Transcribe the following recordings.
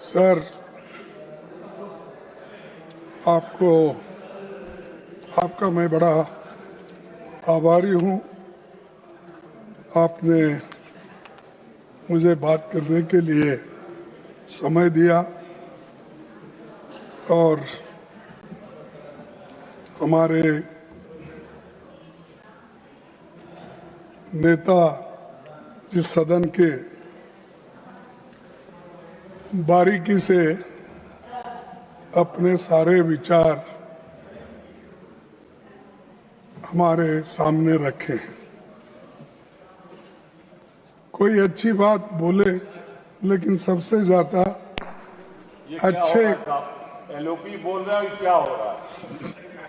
Sir, आपका मैं बड़ा आभारी हूँ। आपने मुझे बात करने के लिए समय दिया और हमारे नेता जिस सदन के बारीकी से अपने सारे विचार हमारे सामने रखे हैं। कोई अच्छी बात बोले, लेकिन सबसे ज्यादा अच्छे एलओपी बोल रहा है, क्या हो रहा है?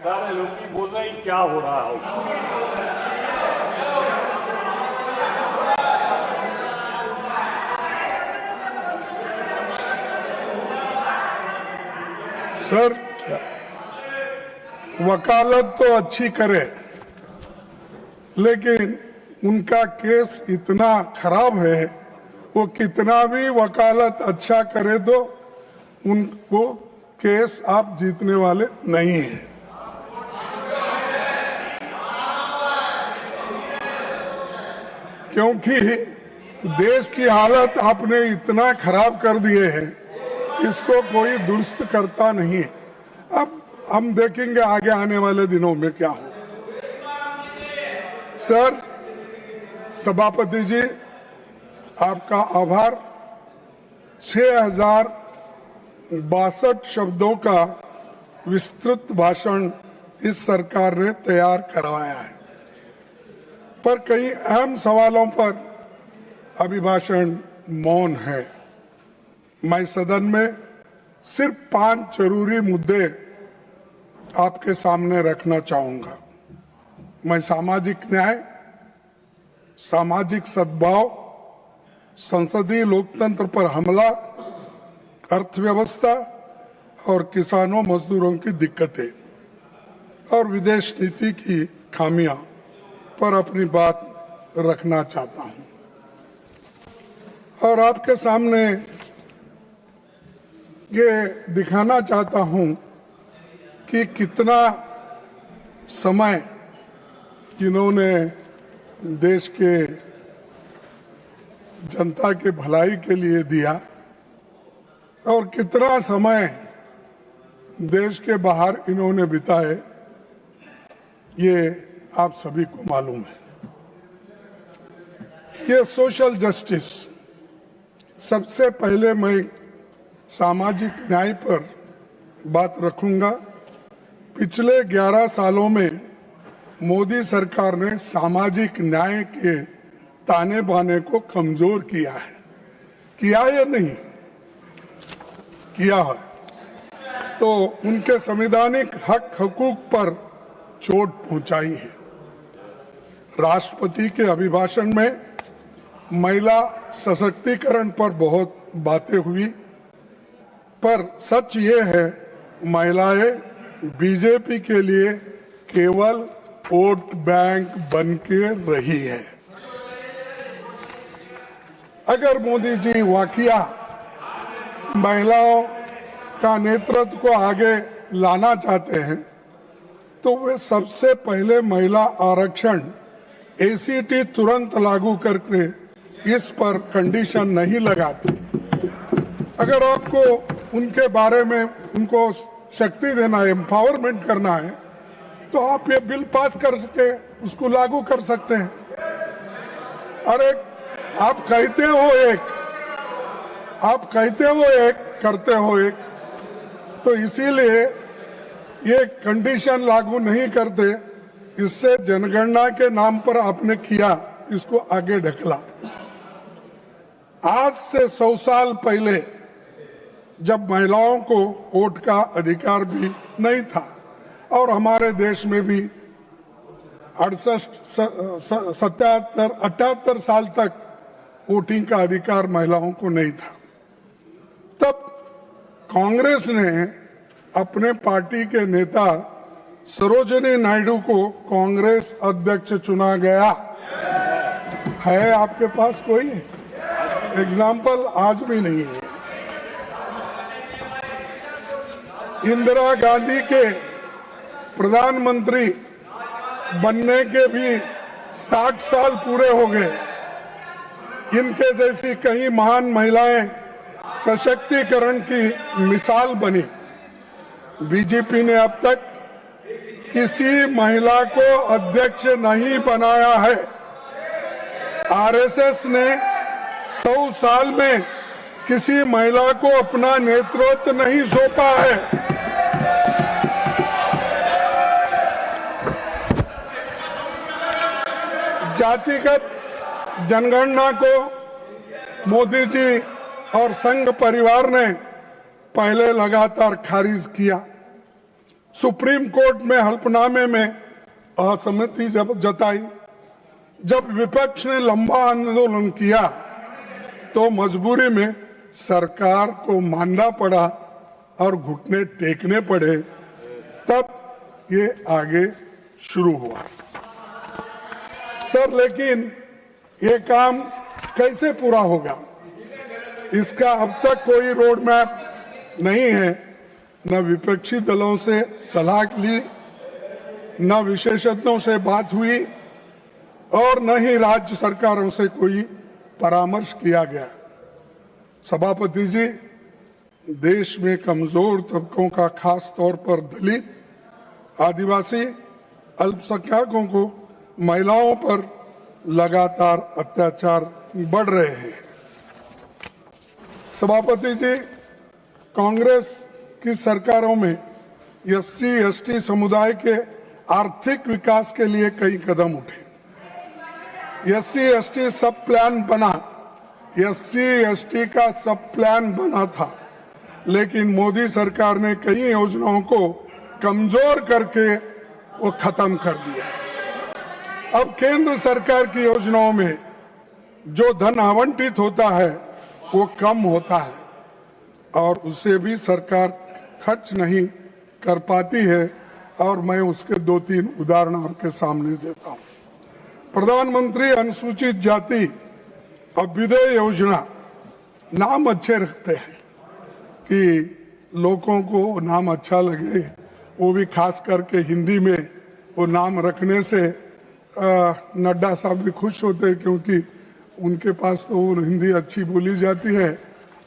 सर एलओपी बोल रहे हैं, क्या हो रहा है? सर, वकालत तो अच्छी करे, लेकिन उनका केस इतना खराब है, वो कितना भी वकालत अच्छा करे तो उनको केस आप जीतने वाले नहीं हैं। क्योंकि देश की हालत आपने इतना खराब कर दिए है, इसको कोई दुरुस्त करता नहीं। अब हम देखेंगे आगे आने वाले दिनों में क्या हो। सर, सभापति जी, आपका आभार। 6062 शब्दों का विस्तृत भाषण इस सरकार ने तैयार करवाया है, पर कई अहम सवालों पर अभिभाषण मौन है। मैं सदन में सिर्फ 5 जरूरी मुद्दे आपके सामने रखना चाहूंगा। मैं सामाजिक न्याय, सामाजिक सद्भाव, संसदीय लोकतंत्र पर हमला, अर्थव्यवस्था और किसानों मजदूरों की दिक्कतें और विदेश नीति की खामियां पर अपनी बात रखना चाहता हूं और आपके सामने ये दिखाना चाहता हूं कि कितना समय इन्होंने देश के जनता के भलाई के लिए दिया और कितना समय देश के बाहर इन्होंने बिताए, ये आप सभी को मालूम है। ये सोशल जस्टिस, सबसे पहले मैं सामाजिक न्याय पर बात रखूंगा। पिछले 11 सालों में मोदी सरकार ने सामाजिक न्याय के ताने बाने को कमजोर किया है। किया या नहीं किया है, तो उनके संवैधानिक हक हकूक पर चोट पहुंचाई है। राष्ट्रपति के अभिभाषण में महिला सशक्तिकरण पर बहुत बातें हुई, पर सच ये है महिलाएं बीजेपी के लिए केवल वोट बैंक बन के रही है। अगर मोदी जी वाकया महिलाओं का नेतृत्व को आगे लाना चाहते हैं, तो वे सबसे पहले महिला आरक्षण एसीटी तुरंत लागू करके इस पर कंडीशन नहीं लगाते। अगर आपको उनके बारे में उनको शक्ति देना है, एम्पावरमेंट करना है, तो आप ये बिल पास कर सके, उसको लागू कर सकते हैं। अरे आप कहते हो एक, करते हो एक, तो इसीलिए ये कंडीशन लागू नहीं करते। इससे जनगणना के नाम पर आपने किया, इसको आगे ढकला। आज से 100 साल पहले जब महिलाओं को वोट का अधिकार भी नहीं था और हमारे देश में भी 78 साल तक वोटिंग का अधिकार महिलाओं को नहीं था, तब कांग्रेस ने अपने पार्टी के नेता सरोजिनी नायडू को कांग्रेस अध्यक्ष चुना गया। है आपके पास कोई एग्जाम्पल? आज भी नहीं है। इंदिरा गांधी के प्रधानमंत्री बनने के भी 60 साल पूरे हो गए। इनके जैसी कई महान महिलाएं सशक्तिकरण की मिसाल बनी। बीजेपी ने अब तक किसी महिला को अध्यक्ष नहीं बनाया है। आरएसएस ने 100 साल में किसी महिला को अपना नेतृत्व नहीं सौंपा है। जातिगत जनगणना को मोदी जी और संघ परिवार ने पहले लगातार खारिज किया। सुप्रीम कोर्ट में हल्फनामे में असहमति जब जताई। जब विपक्ष ने लंबा आंदोलन किया तो मजबूरी में सरकार को मानना पड़ा और घुटने टेकने पड़े, तब ये आगे शुरू हुआ। सर, लेकिन ये काम कैसे पूरा होगा, इसका अब तक कोई रोड मैप नहीं है। न विपक्षी दलों से सलाह ली, न विशेषज्ञों से बात हुई और न ही राज्य सरकारों से कोई परामर्श किया गया। सभापति जी, देश में कमजोर तबकों का, खास तौर पर दलित, आदिवासी, अल्पसंख्यकों को, महिलाओं पर लगातार अत्याचार बढ़ रहे हैं। सभापति जी, कांग्रेस की सरकारों में एससी एसटी समुदाय के आर्थिक विकास के लिए कई कदम उठे। एससी एसटी सब प्लान बना, एससी एसटी का सब प्लान बना था, लेकिन मोदी सरकार ने कई योजनाओं को कमजोर करके वो खत्म कर दिया। अब केंद्र सरकार की योजनाओं में जो धन आवंटित होता है वो कम होता है और उसे भी सरकार खर्च नहीं कर पाती है। और मैं उसके 2-3 उदाहरण आपके सामने देता हूं। प्रधानमंत्री अनुसूचित जाति अभ्युदय योजना, नाम अच्छे रखते हैं कि लोगों को नाम अच्छा लगे, वो भी खास करके हिंदी में वो नाम रखने से नड्डा साहब भी खुश होते हैं, क्योंकि उनके पास तो हिंदी अच्छी बोली जाती है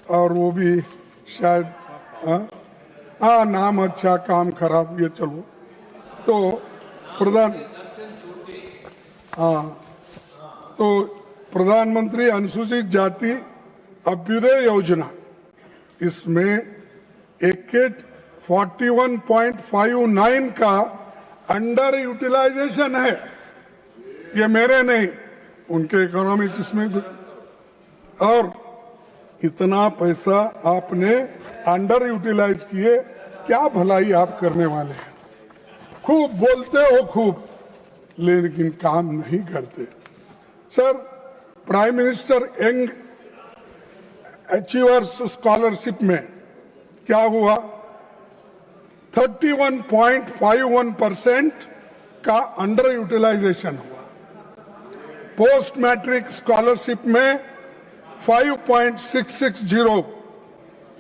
और वो भी शायद नाम अच्छा काम खराब, ये चलो। तो प्रधानमंत्री अनुसूचित जाति अभ्युदय योजना, इसमें 41.59 का अंडर यूटिलाइजेशन है। ये मेरे नहीं, उनके इकोनॉमिक इसमें। और इतना पैसा आपने अंडर यूटिलाइज किए, क्या भलाई आप करने वाले हैं? खूब बोलते हो खूब, लेकिन काम नहीं करते। Sir, prime minister young achievers scholarship में क्या हुआ? 31.51% का अंडर यूटिलाइजेशन हुआ। पोस्ट मैट्रिक स्कॉलरशिप में 5.660,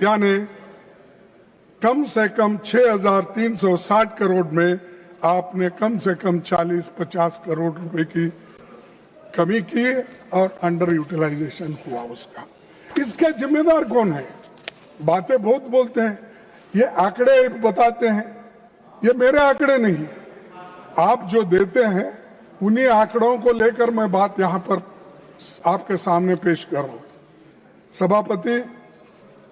यानी कम से कम 6,360 करोड़ में आपने कम से कम 40-50 करोड़ रुपए की कमी की और अंडर यूटिलाइजेशन हुआ उसका। इसके जिम्मेदार कौन है? बातें बहुत बोलते हैं, ये आंकड़े बताते हैं, ये मेरे आंकड़े नहीं, आप जो देते हैं उन्हीं आंकड़ों को लेकर मैं बात यहां पर आपके सामने पेश कर रहा हूं। सभापति,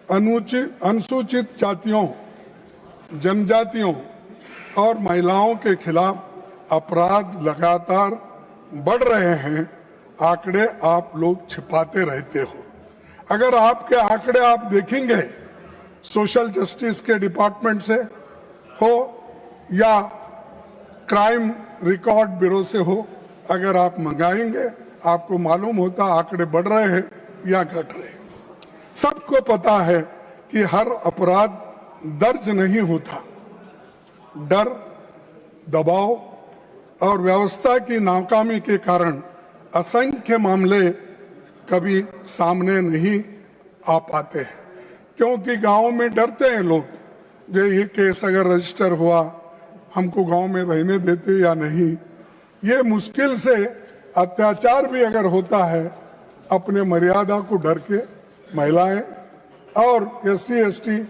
अनुसूचित जातियों, जनजातियों और महिलाओं के खिलाफ अपराध लगातार बढ़ रहे हैं। आंकड़े आप लोग छिपाते रहते हो। अगर आपके आंकड़े आप देखेंगे सोशल जस्टिस के डिपार्टमेंट से हो या क्राइम रिकॉर्ड ब्यूरो से हो, अगर आप मंगाएंगे आपको मालूम होता आंकड़े बढ़ रहे हैं या घट रहे हैं। सबको पता है कि हर अपराध दर्ज नहीं होता। डर, दबाव और व्यवस्था की नाकामी के कारण असंख्य मामले कभी सामने नहीं आ पाते हैं, क्योंकि गांव में डरते हैं लोग, जो ये केस अगर रजिस्टर हुआ, हमको गांव में रहने देते या नहीं। ये मुश्किल से अत्याचार भी अगर होता है, अपने मर्यादा को डर के महिलाएं और SC ST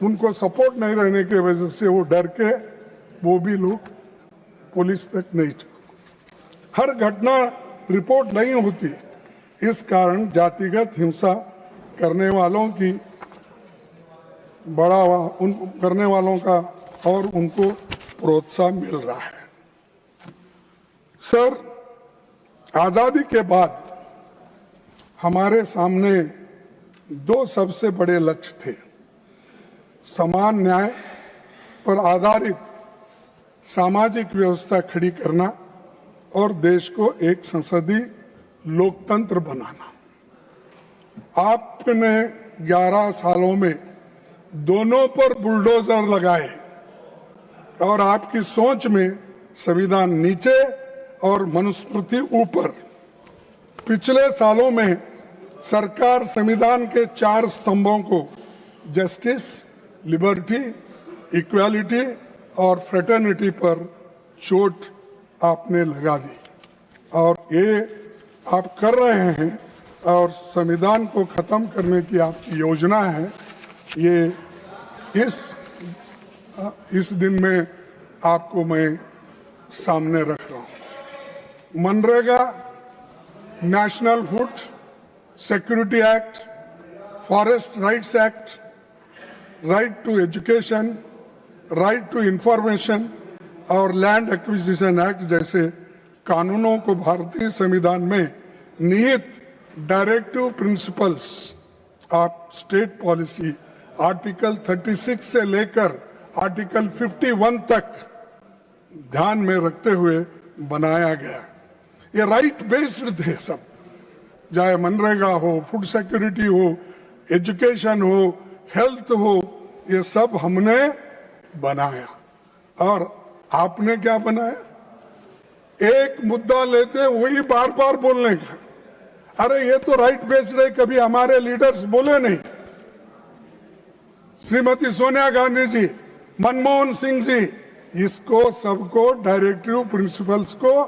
उनको सपोर्ट नहीं रहने की वजह से वो डर के वो भी लोग पुलिस तक नहीं हर घटना रिपोर्ट नहीं होती। इस कारण जातिगत हिंसा करने वालों की बढ़ावा उन करने वालों का और उनको प्रोत्साहन मिल रहा है। सर, आजादी के बाद हमारे सामने दो सबसे बड़े लक्ष्य थे। समान न्याय पर आधारित सामाजिक व्यवस्था खड़ी करना और देश को एक संसदीय लोकतंत्र बनाना। आपने 11 सालों में दोनों पर बुलडोजर लगाए और आपकी सोच में संविधान नीचे और मनुस्मृति ऊपर। पिछले सालों में सरकार संविधान के 4 स्तंभों को जस्टिस, लिबर्टी, इक्वालिटी और फ्रेटर्निटी पर चोट आपने लगा दी और ये आप कर रहे हैं और संविधान को खत्म करने की आपकी योजना है। ये इस दिन में आपको मैं सामने रख रहा हूं। MNREGA, national food security act, forest rights act, right to education, right to information और लैंड एक्विजिशन एक्ट जैसे कानूनों को भारतीय संविधान में निहित directive principles of state policy article 36 से लेकर आर्टिकल 51 तक ध्यान में रखते हुए बनाया गया। ये राइट बेस्ड थे सब, चाहे मनरेगा हो, फूड सिक्योरिटी हो, एजुकेशन हो, हेल्थ हो, ये सब हमने बनाया। और आपने क्या बनाया? एक मुद्दा लेते वही बार बार बोलने का। अरे ये तो राइट बेस्ड है, कभी हमारे लीडर्स बोले नहीं। श्रीमती सोनिया गांधी जी, मनमोहन सिंह जी, इसको सबको डायरेक्टिव प्रिंसिपल्स को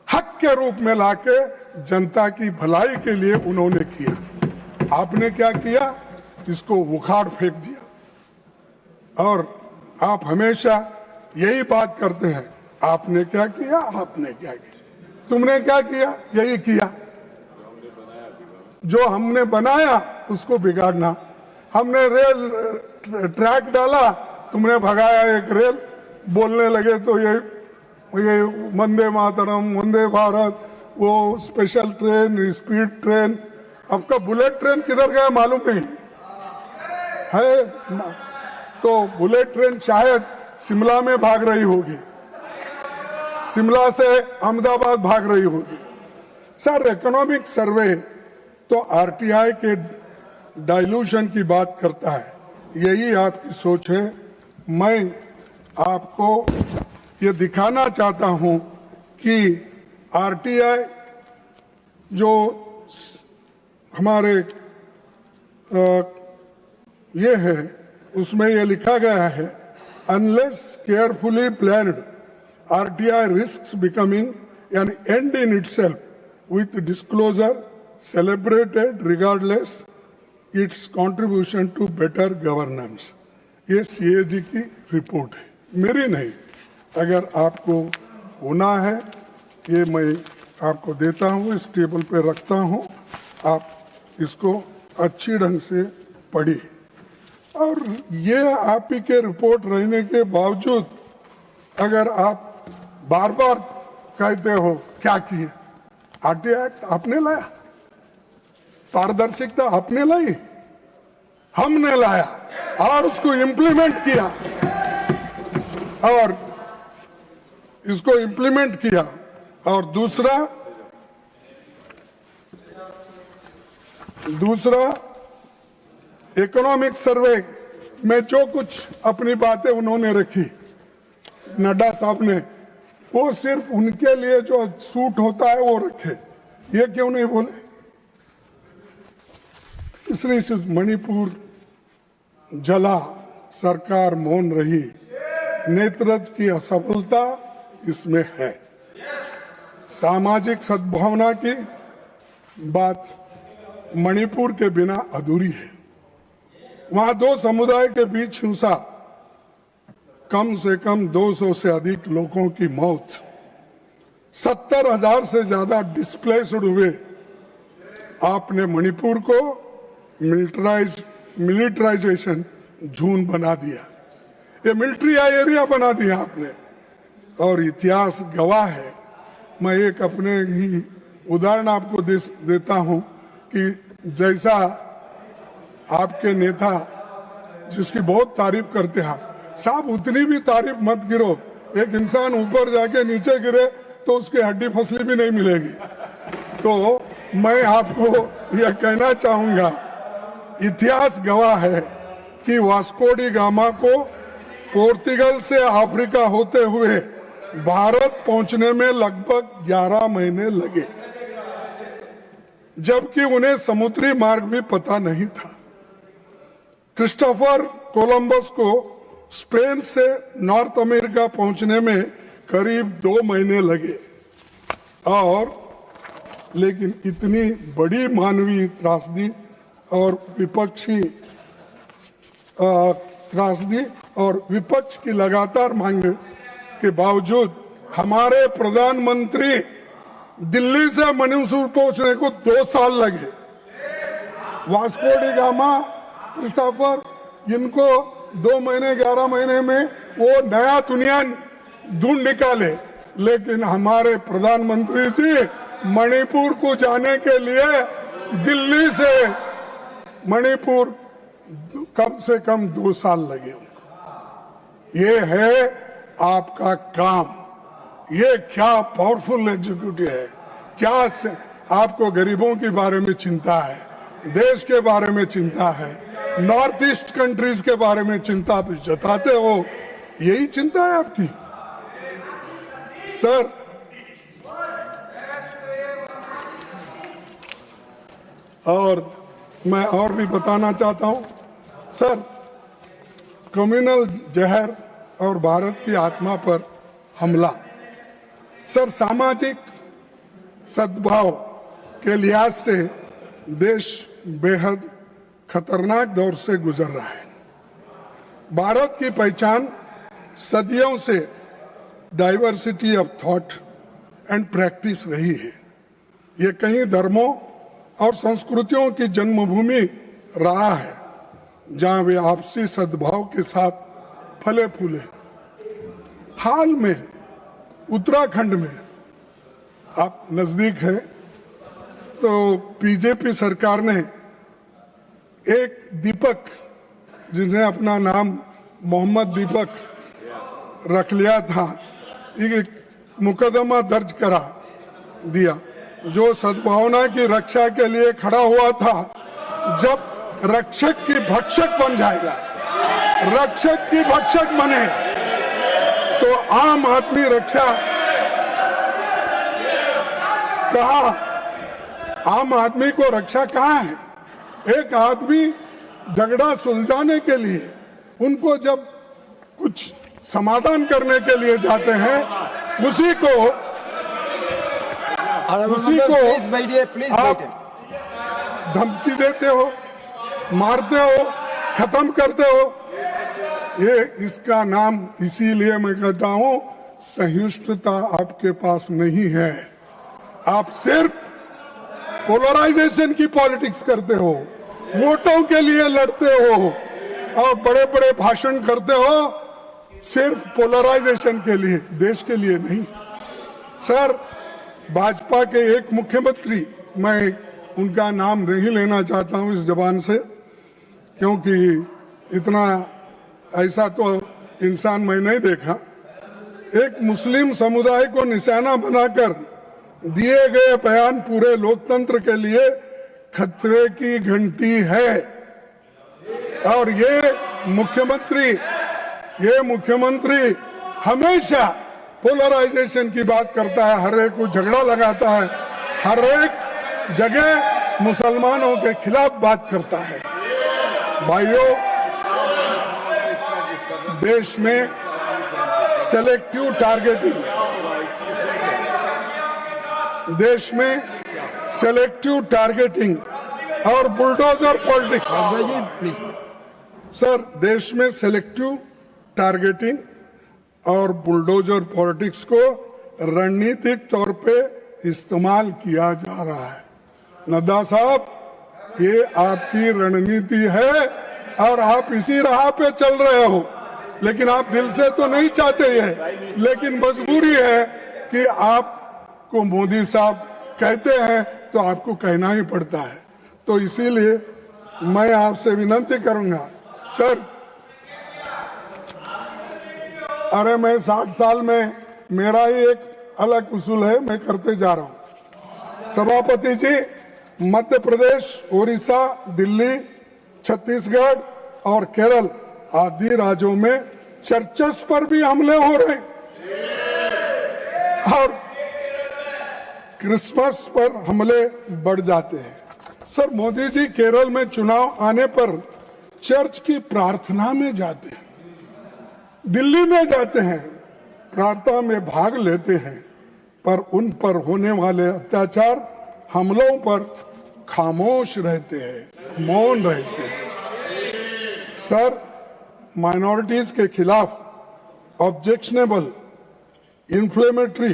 हक के रूप में लाके जनता की भलाई के लिए उन्होंने किया। आपने क्या किया? इसको उखाड़ फेंक दिया। और आप हमेशा यही बात करते हैं, आपने क्या किया, आपने क्या किया, तुमने क्या किया, यही किया। जो हमने बनाया उसको बिगाड़ना। हमने रेल ट्रैक डाला, तुमने भगाया एक रेल। बोलने लगे तो ये वंदे मातरम, वंदे भारत, वो स्पेशल ट्रेन, स्पीड ट्रेन। आपका बुलेट ट्रेन किधर गया मालूम नहीं है। तो बुलेट ट्रेन शायद शिमला में भाग रही होगी, शिमला से अहमदाबाद भाग रही होगी। सर, इकोनॉमिक सर्वे तो RTI के डाइल्यूशन की बात करता है, यही आपकी सोच है। मैं आपको ये दिखाना चाहता हूं कि RTI जो हमारे ये है, उसमें ये लिखा गया है, unless carefully planned RTI risks becoming an end in itself with disclosure celebrated regardless its contribution to better governance। ये CAG की रिपोर्ट है, मेरी नहीं। अगर आपको होना है, ये मैं आपको देता हूँ, इस टेबल पे रखता हूँ, आप इसको अच्छी ढंग से पढ़िए। और ये आप ही के रिपोर्ट रहने के बावजूद अगर आप बार बार कहते हो क्या किए, RTI एक्ट आपने लाया, पारदर्शिता आपने लाई, हमने लाया और उसको इम्प्लीमेंट किया और इसको इम्प्लीमेंट किया। और दूसरा इकोनॉमिक सर्वे में जो कुछ अपनी बातें उन्होंने रखी, नड्डा साहब ने, वो सिर्फ उनके लिए जो सूट होता है वो रखे, ये क्यों नहीं बोले? तीसरी मणिपुर जला, सरकार मौन रही। नेतृत्व की असफलता इसमें है। सामाजिक सद्भावना की बात मणिपुर के बिना अधूरी है। वहां दो समुदाय के बीच हिंसा, कम से कम 200 से अधिक लोगों की मौत, 70,000 से ज्यादा डिस्प्लेस्ड हुए। आपने मणिपुर को मिलिटराइजेशन जोन बना दिया, ये मिलिट्री एरिया बना दिया आपने, और इतिहास गवाह है। मैं एक अपने ही उदाहरण आपको देता हूं कि जैसा आपके नेता जिसकी बहुत तारीफ करते हैं आप, साहब उतनी भी तारीफ मत गिरो, एक इंसान ऊपर जाके नीचे गिरे तो उसकी हड्डी फसली भी नहीं मिलेगी। तो मैं आपको यह कहना चाहूंगा, इतिहास गवाह है कि वास्को डी गामा को पोर्तुगल से अफ्रीका होते हुए भारत पहुंचने में लगभग 11 महीने लगे, जबकि उन्हें समुद्री मार्ग भी पता नहीं था। क्रिस्टोफर कोलंबस को स्पेन से नॉर्थ अमेरिका पहुंचने में करीब 2 महीने लगे, और लेकिन इतनी बड़ी मानवीय त्रासदी और विपक्ष की लगातार मांग के बावजूद हमारे प्रधानमंत्री दिल्ली से मणिपुर पहुंचने को 2 साल लगे। वास्को डी गामा, क्रिस्टोफर, इनको 2 महीने 11 महीने में वो नया दुनिया ढूंढ निकाले, लेकिन हमारे प्रधानमंत्री जी मणिपुर को जाने के लिए दिल्ली से मणिपुर कम से कम 2 साल लगे उनको। ये है आपका काम। ये क्या पावरफुल एग्जीक्यूटिव है। क्या आपको गरीबों के बारे में चिंता है, देश के बारे में चिंता है, नॉर्थ ईस्ट कंट्रीज के बारे में चिंता जताते हो। यही चिंता है आपकी सर। और मैं और भी बताना चाहता हूं सर, कम्युनल जहर और भारत की आत्मा पर हमला, सर सामाजिक सद्भाव के लिहाज से देश बेहद खतरनाक दौर से गुजर रहा है। भारत की पहचान सदियों से diversity of thought and practice रही है। ये कई धर्मों और संस्कृतियों की जन्मभूमि रहा है, जहां वे आपसी सद्भाव के साथ फले फूले। हाल में उत्तराखंड में, आप नजदीक है, तो बीजेपी सरकार ने एक दीपक, जिन्हें अपना नाम मोहम्मद दीपक रख लिया था, एक मुकदमा दर्ज करा दिया, जो सद्भावना की रक्षा के लिए खड़ा हुआ था। जब रक्षक की भक्षक बन जाएगा, रक्षक की भक्षक बने, तो आम आदमी रक्षा कहा, आम आदमी को रक्षा कहाँ है। एक आदमी झगड़ा सुलझाने के लिए, उनको जब कुछ समाधान करने के लिए जाते हैं, उसी को आप धमकी देते हो, मारते हो, खत्म करते हो। ये इसका नाम, इसीलिए मैं कहता हूं, सहिष्णुता आपके पास नहीं है। आप सिर्फ पोलराइजेशन की पॉलिटिक्स करते हो, वोटों के लिए लड़ते हो और बड़े बड़े भाषण करते हो, सिर्फ पोलराइजेशन के लिए, देश के लिए नहीं। सर, भाजपा के एक मुख्यमंत्री, मैं उनका नाम नहीं लेना चाहता हूं इस जबान से, क्योंकि इतना ऐसा तो इंसान मैं नहीं देखा। एक मुस्लिम समुदाय को निशाना बनाकर दिए गए बयान पूरे लोकतंत्र के लिए खतरे की घंटी है। और ये मुख्यमंत्री हमेशा पोलराइजेशन की बात करता है, हर एक को झगड़ा लगाता है, हर एक जगह मुसलमानों के खिलाफ बात करता है। भाइयों, देश में सेलेक्टिव टारगेटिंग, देश में सेलेक्टिव टारगेटिंग और बुलडोजर पॉलिटिक्स, सर देश में सेलेक्टिव टारगेटिंग और बुलडोजर पॉलिटिक्स को रणनीतिक तौर पे इस्तेमाल किया जा रहा है। नड्डा साहब, ये आपकी रणनीति है और आप इसी राह पे चल रहे हो, लेकिन आप दिल से तो नहीं चाहते ये, लेकिन मजबूरी है कि आपको मोदी साहब कहते हैं तो आपको कहना ही पड़ता है। तो इसीलिए मैं आपसे विनती करूंगा सर, अरे मैं 60 साल में मेरा ही एक अलग उसूल है, मैं करते जा रहा हूं। सभापति जी, मध्य प्रदेश, उड़ीसा, दिल्ली, छत्तीसगढ़ और केरल आदि राज्यों में चर्चेस पर भी हमले हो रहे और क्रिसमस पर हमले बढ़ जाते हैं। सर मोदी जी केरल में चुनाव आने पर चर्च की प्रार्थना में जाते हैं, दिल्ली में जाते हैं, प्रार्थना में भाग लेते हैं, पर उन पर होने वाले अत्याचार, हमलों पर खामोश रहते हैं, मौन रहते हैं। सर, माइनॉरिटीज के खिलाफ objectionable, inflammatory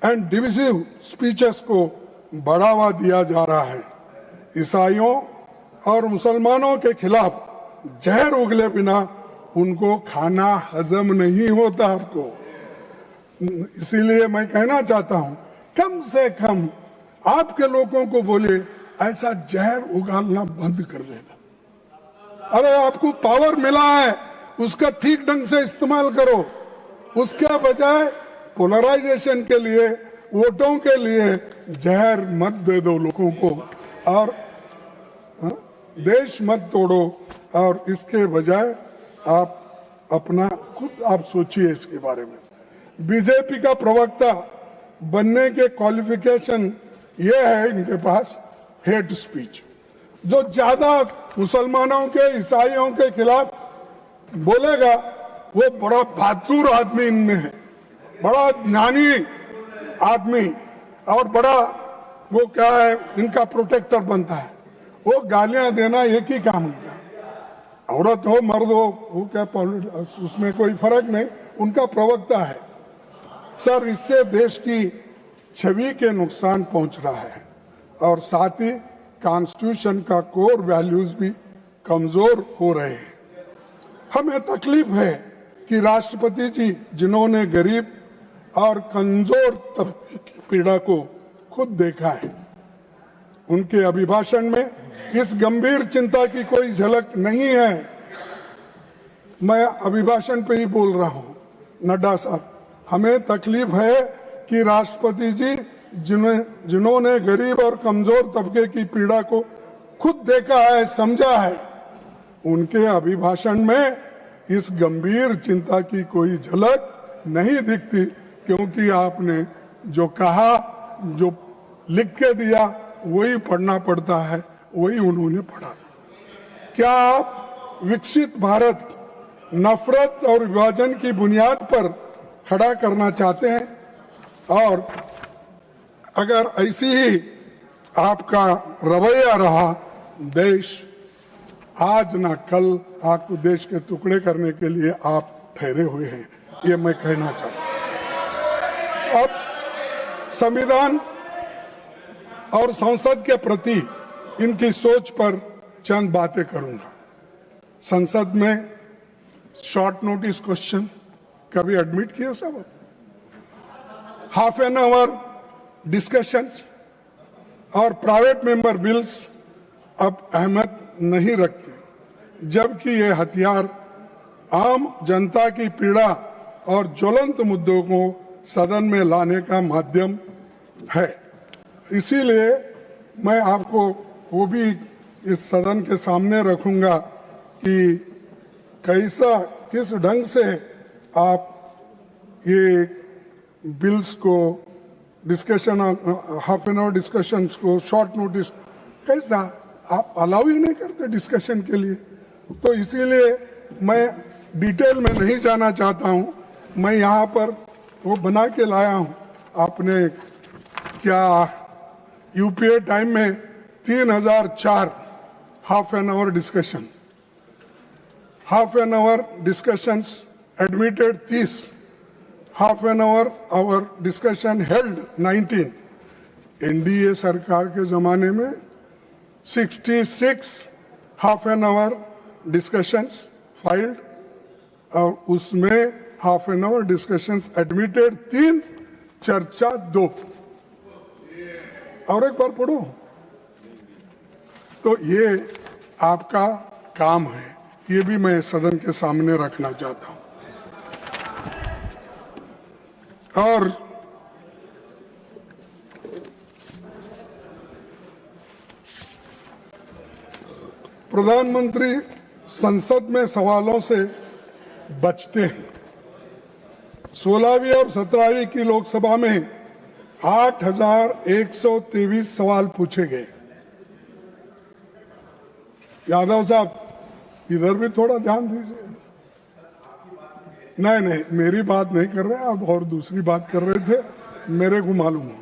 and divisive speeches को बढ़ावा दिया जा रहा है। ईसाइयों और मुसलमानों के खिलाफ जहर उगले बिना उनको खाना हजम नहीं होता आपको। इसीलिए मैं कहना चाहता हूं, कम से कम आपके लोगों को बोले ऐसा जहर उगालना बंद कर देता। अरे आपको पावर मिला है, उसका ठीक ढंग से इस्तेमाल करो, उसके बजाय पोलराइजेशन के लिए, वोटों के लिए जहर मत दे दो लोगों को और देश मत तोड़ो। और इसके बजाय आप अपना खुद आप सोचिए इसके बारे में। बीजेपी का प्रवक्ता बनने के क्वालिफिकेशन ये है इनके पास, हेट स्पीच। जो ज्यादा मुसलमानों के, ईसाइयों के खिलाफ बोलेगा वो बड़ा बहादुर आदमी इनमें है, बड़ा ज्ञानी आदमी और बड़ा वो क्या है, इनका प्रोटेक्टर बनता है। वो गालियां देना एक ही काम उनका, औरत हो मर्द हो, वो क्या उसमें कोई फर्क नहीं, उनका प्रवक्ता है। सर, इससे देश की छवि के नुकसान पहुंच रहा है और साथ ही कॉन्स्टिट्यूशन का कोर वैल्यूज भी कमजोर हो रहे हैं। हमें तकलीफ है कि राष्ट्रपति जी, जिन्होंने गरीब और कमजोर तबके की पीड़ा को खुद देखा है, उनके अभिभाषण में इस गंभीर चिंता की कोई झलक नहीं है। मैं अभिभाषण पे ही बोल रहा हूं, नड्डा साहब, हमें तकलीफ है कि राष्ट्रपति जी, जिन्होंने गरीब और कमजोर तबके की पीड़ा को खुद देखा है, समझा है, उनके अभिभाषण में इस गंभीर चिंता की कोई झलक नहीं दिखती, क्योंकि आपने जो कहा, जो लिख के दिया, वही पढ़ना पड़ता है, वही उन्होंने पढ़ा। क्या आप विकसित भारत नफरत और विभाजन की बुनियाद पर खड़ा करना चाहते हैं? और अगर ऐसी ही आपका रवैया रहा, देश आज ना कल आपको देश के टुकड़े करने के लिए आप ठहरे हुए हैं, ये मैं कहना चाहता हूं। अब संविधान और संसद के प्रति इनकी सोच पर चंद बातें करूंगा। संसद में शॉर्ट नोटिस क्वेश्चन कभी एडमिट किया सब? हाफ एन आवर डिस्कशंस और प्राइवेट मेंबर बिल्स अब अहमियत नहीं रखते, जबकि ये हथियार आम जनता की पीड़ा और ज्वलंत मुद्दों को सदन में लाने का माध्यम है। इसीलिए मैं आपको वो भी इस सदन के सामने रखूंगा कि कैसा, किस ढंग से आप ये बिल्स को discussion, half an hour discussion को, शॉर्ट नोटिस, कैसा आप अलाउ ही नहीं करते डिस्कशन के लिए। तो इसीलिए मैं डिटेल में नहीं जाना चाहता हूं। मैं यहाँ पर वो बना के लाया हूं। आपने क्या यूपीए टाइम में 3004 half an hour discussion, half an hour discussions admitted 30, half an hour discussion held 19। NDA सरकार के जमाने में 66 half an hour discussions filed और उसमें half an hour discussions admitted 3, चर्चा 2। और एक बार पढ़ो। तो ये आपका काम है, ये भी मैं सदन के सामने रखना चाहता हूं। और प्रधानमंत्री संसद में सवालों से बचते हैं। 16वीं और 17वीं की लोकसभा में 8,123 सवाल पूछे गए। यादव साहब, इधर भी थोड़ा ध्यान दीजिए। नहीं, मेरी बात नहीं कर रहे आप, और दूसरी बात कर रहे थे, मेरे को मालूम है।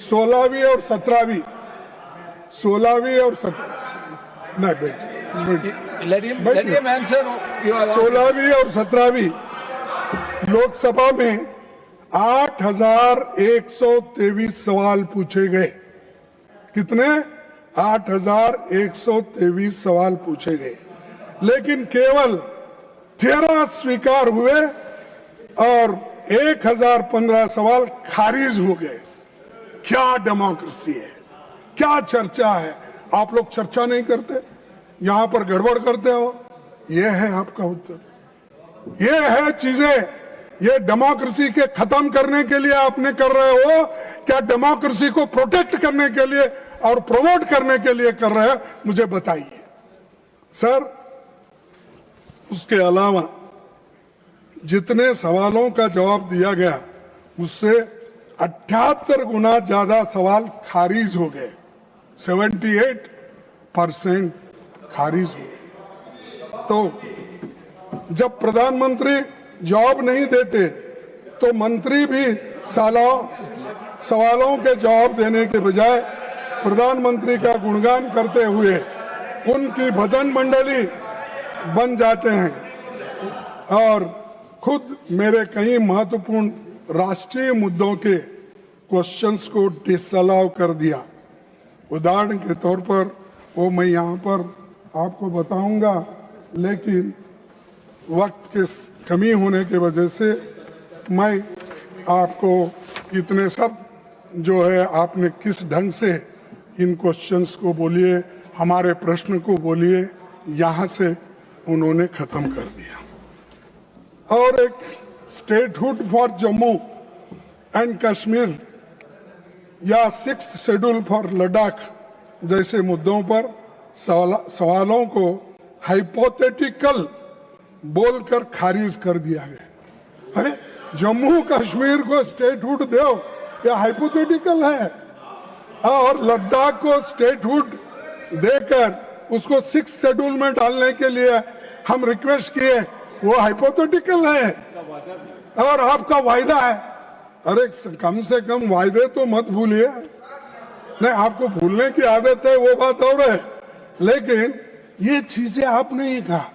16वीं और 17वीं, 16वीं और 17, नहीं बेटे, 16वीं और 17वीं लोकसभा में 8,123 सवाल पूछे गए। कितने? 8,123 सवाल पूछे गए, लेकिन केवल 13 स्वीकार हुए और 1,015 सवाल खारिज हो गए। क्या डेमोक्रेसी है, क्या चर्चा है? आप लोग चर्चा नहीं करते, यहां पर गड़बड़ करते हो। यह है आपका उत्तर, ये है चीजें। ये डेमोक्रेसी के खत्म करने के लिए आपने कर रहे हो, क्या डेमोक्रेसी को प्रोटेक्ट करने के लिए और प्रमोट करने के लिए कर रहे हो? मुझे बताइए सर। उसके अलावा जितने सवालों का जवाब दिया गया, उससे 78 गुना ज्यादा सवाल खारिज हो गए। 78% खारिज हो गए। तो जब प्रधानमंत्री जवाब नहीं देते तो मंत्री भी सवालों के जवाब देने के बजाय प्रधानमंत्री का गुणगान करते हुए उनकी भजन मंडली बन जाते हैं और खुद मेरे कई महत्वपूर्ण राष्ट्रीय मुद्दों के क्वेश्चंस को डिसअलाउ कर दिया। उदाहरण के तौर पर वो मैं यहाँ पर आपको बताऊंगा, लेकिन वक्त की कमी होने की वजह से मैं आपको इतने सब जो है, आपने किस ढंग से इन क्वेश्चंस को बोलिए, हमारे प्रश्न को बोलिए, यहाँ से उन्होंने खत्म कर दिया। और एक statehood for Jammu and Kashmir या 6th शेड्यूल फॉर लद्दाख जैसे मुद्दों पर सवालों को हाइपोथेटिकल बोलकर खारिज कर दिया गया। अरे जम्मू कश्मीर को स्टेटहुड दो, यह हाइपोथेटिकल है, और लद्दाख को स्टेटहुड देकर उसको 6th शेड्यूल में डालने के लिए हम रिक्वेस्ट किए, वो हाइपोथेटिकल है और आपका वायदा है। अरे कम से कम वायदे तो मत भूलिए। नहीं, आपको भूलने की आदत है, वो बात और है, लेकिन ये चीजें आपने ही कहा,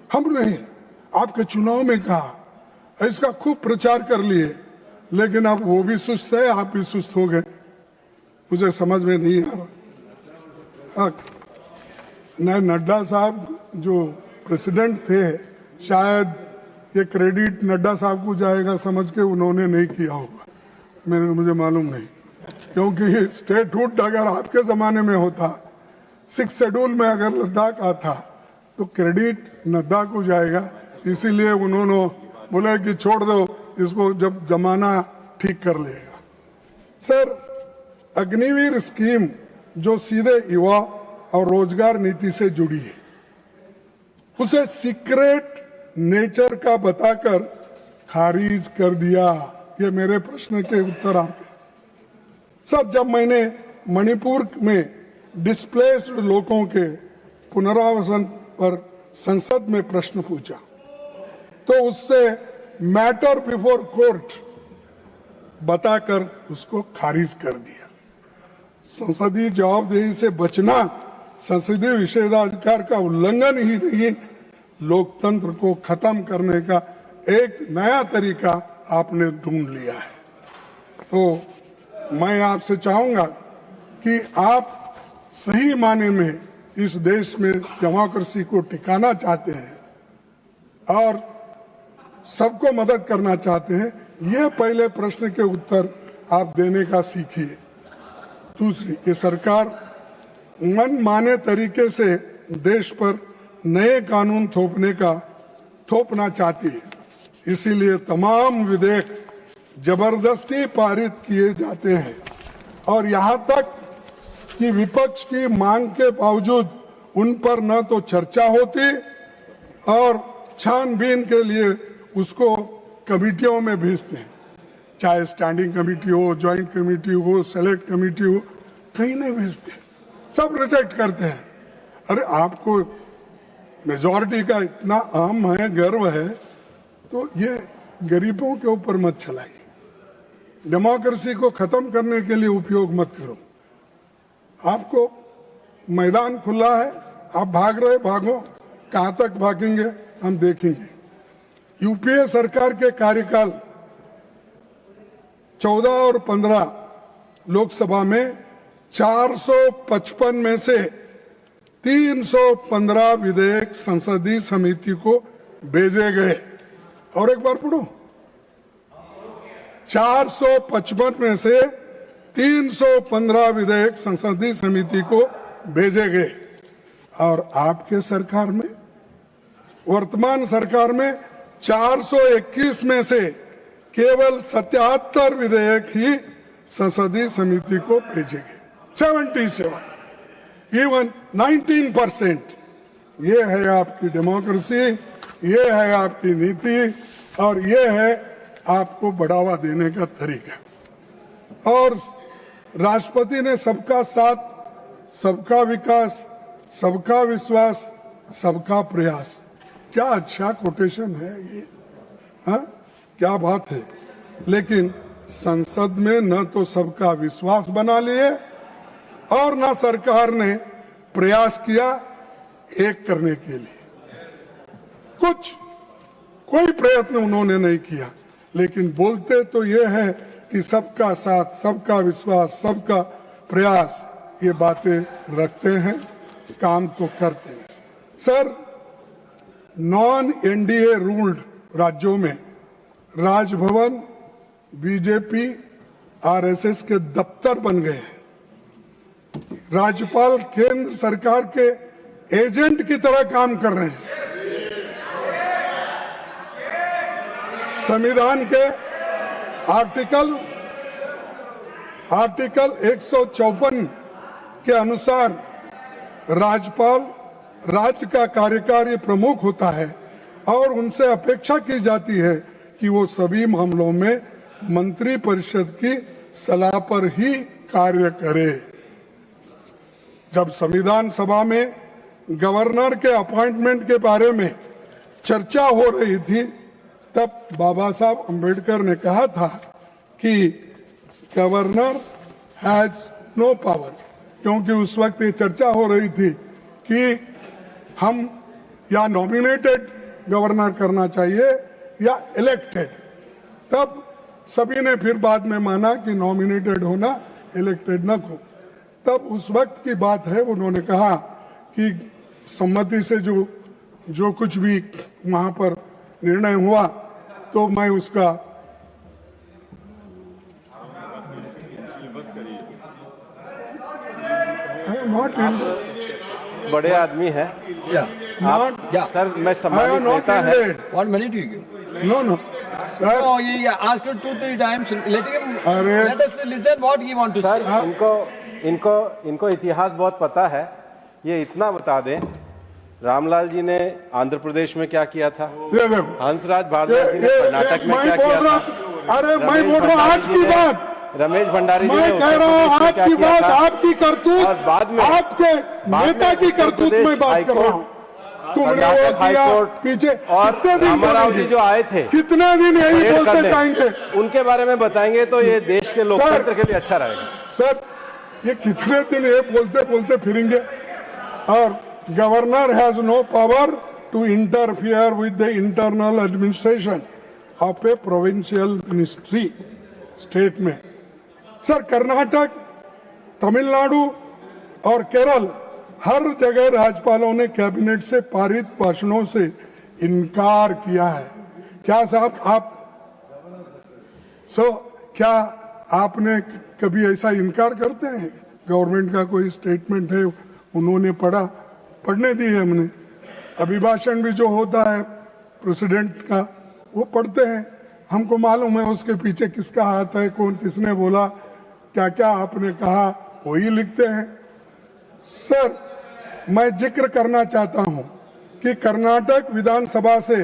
हमने आपके चुनाव में कहा, इसका खूब प्रचार कर लिए, लेकिन अब वो भी सुस्त है, आप भी सुस्त हो गए। मुझे समझ में नहीं आ रहा। न नड्डा साहब जो प्रेसिडेंट थे, शायद ये क्रेडिट नड्डा साहब को जाएगा समझ के उन्होंने नहीं किया होगा, मुझे मालूम नहीं, क्योंकि स्टेटहुड अगर आपके जमाने में होता, 6th शेड्यूल में अगर लद्दाख आता तो क्रेडिट नड्डा को जाएगा। इसीलिए उन्होंने बोला कि छोड़ दो इसको, जब जमाना ठीक कर लेगा। सर, अग्निवीर स्कीम जो सीधे युवा और रोजगार नीति से जुड़ी है, उसे सीक्रेट नेचर का बताकर खारिज कर दिया। ये मेरे प्रश्न के उत्तर आपके। सर, जब मैंने मणिपुर में डिस्प्लेस्ड लोगों के पुनरावासन पर संसद में प्रश्न पूछा, तो उससे मैटर बिफोर कोर्ट बताकर उसको खारिज कर दिया। संसदीय जवाबदेही से बचना संसदीय विशेषाधिकार का उल्लंघन ही नहीं, लोकतंत्र को खत्म करने का एक नया तरीका आपने ढूंढ लिया है। तो मैं आपसे चाहूंगा कि आप सही माने में इस देश में डेमोक्रेसी को टिकाना चाहते हैं और सबको मदद करना चाहते हैं, ये पहले प्रश्न के उत्तर आप देने का सीखिए। दूसरी, ये सरकार मनमाने तरीके से देश पर नए कानून थोपना चाहती है, इसीलिए तमाम विधेयक जबरदस्ती पारित किए जाते हैं और यहाँ तक कि विपक्ष की मांग के बावजूद उन पर न तो चर्चा होती और छानबीन के लिए उसको कमिटियों में भेजते हैं, चाहे स्टैंडिंग कमेटी हो, ज्वाइंट कमेटी हो, सेलेक्ट कमेटी हो, कहीं नहीं भेजते, सब रिजेक्ट करते हैं। अरे आपको मेजॉरिटी का इतना अहम है, गर्व है, तो ये गरीबों के ऊपर मत चलाइए, डेमोक्रेसी को खत्म करने के लिए उपयोग मत करो। आपको मैदान खुला है, आप भाग रहे भागो, कहां तक भागेंगे हम देखेंगे। यूपीए सरकार के कार्यकाल 14 और 15 लोकसभा में 455 में से 315 विधेयक संसदीय समिति को भेजे गए। और एक बार पढ़ो, 455 में से 315 विधेयक संसदीय समिति को भेजे गए। और आपके सरकार में, वर्तमान सरकार में 421 में से केवल 77 विधेयक ही संसदीय समिति को भेजे गए। 77, इवन 19%। ये है आपकी डेमोक्रेसी, ये है आपकी नीति और ये है आपको बढ़ावा देने का तरीका। और राष्ट्रपति ने सबका साथ, सबका विकास, सबका विश्वास, सबका प्रयास, क्या अच्छा कोटेशन है ये, हाँ क्या बात है। लेकिन संसद में न तो सबका विश्वास बना लिए और न सरकार ने प्रयास किया एक करने के लिए, कोई प्रयत्न उन्होंने नहीं किया। लेकिन बोलते तो ये है कि सबका साथ, सबका विश्वास, सबका प्रयास, ये बातें रखते हैं, काम तो करते हैं। सर, नॉन एनडीए रूल्ड राज्यों में राजभवन बीजेपी आरएसएस के दफ्तर बन गए हैं। राज्यपाल केंद्र सरकार के एजेंट की तरह काम कर रहे हैं। संविधान के आर्टिकल 154 के अनुसार राज्यपाल राज्य का कार्यकारी प्रमुख होता है और उनसे अपेक्षा की जाती है कि वो सभी मामलों में मंत्रिपरिषद की सलाह पर ही कार्य करे। जब संविधान सभा में गवर्नर के अपॉइंटमेंट के बारे में चर्चा हो रही थी, तब बाबा साहब अंबेडकर ने कहा था कि गवर्नर हैज नो पावर, क्योंकि उस वक्त ये चर्चा हो रही थी कि हम या नॉमिनेटेड गवर्नर करना चाहिए या इलेक्टेड। तब सभी ने फिर बाद में माना कि नॉमिनेटेड होना, इलेक्टेड न हो। तब उस वक्त की बात है, उन्होंने कहा कि सम्मति से जो कुछ भी वहां पर निर्णय हुआ तो मैं उसका नॉट बड़े आदमी है सर, मैं सम्मानित नेता है। 1 minute you give. No sir, No, he asked you 2-3 times. Let us listen what he want to sir say. इनको इतिहास बहुत पता है। ये इतना बता दें, रामलाल जी ने आंध्र प्रदेश में क्या किया था, ये देखो, हंसराज भारद्वाज जी ने कर्नाटक में क्या किया था, अरे मैं बोल रहा हूँ आज की बात, रमेश भंडारी जी मैं ने कह रहा हूँ आज की बात, आपकी करतूत, और बाद में आपके नेता की करतूत में बात कर रहा हूँ। तुमने वो कर्नाटक हाई किया कोर्ट पीछे और कितने दिन रामाराव जी बोलेंगे? जो आए थे कितना दिन यही रेड बोलते करने, जाएंगे? उनके बारे में बताएंगे तो ये देश के लोकतंत्र के लिए अच्छा रहेगा। सर ये कितने दिन ये बोलते बोलते फिरेंगे? और governor has no power to interfere with the internal administration of a provincial ministry state में। सर कर्नाटक, तमिलनाडु और केरल हर जगह राज्यपालों ने कैबिनेट से पारित भाषणों से इनकार किया है। क्या साहब आप क्या आपने कभी ऐसा इनकार करते हैं? गवर्नमेंट का कोई स्टेटमेंट है, उन्होंने पढ़ने दी है हमने। अभिभाषण भी जो होता है प्रेसिडेंट का वो पढ़ते हैं, हमको मालूम है उसके पीछे किसका हाथ है, कौन किसने बोला, क्या क्या आपने कहा, वही लिखते हैं। सर मैं जिक्र करना चाहता हूं कि कर्नाटक विधानसभा से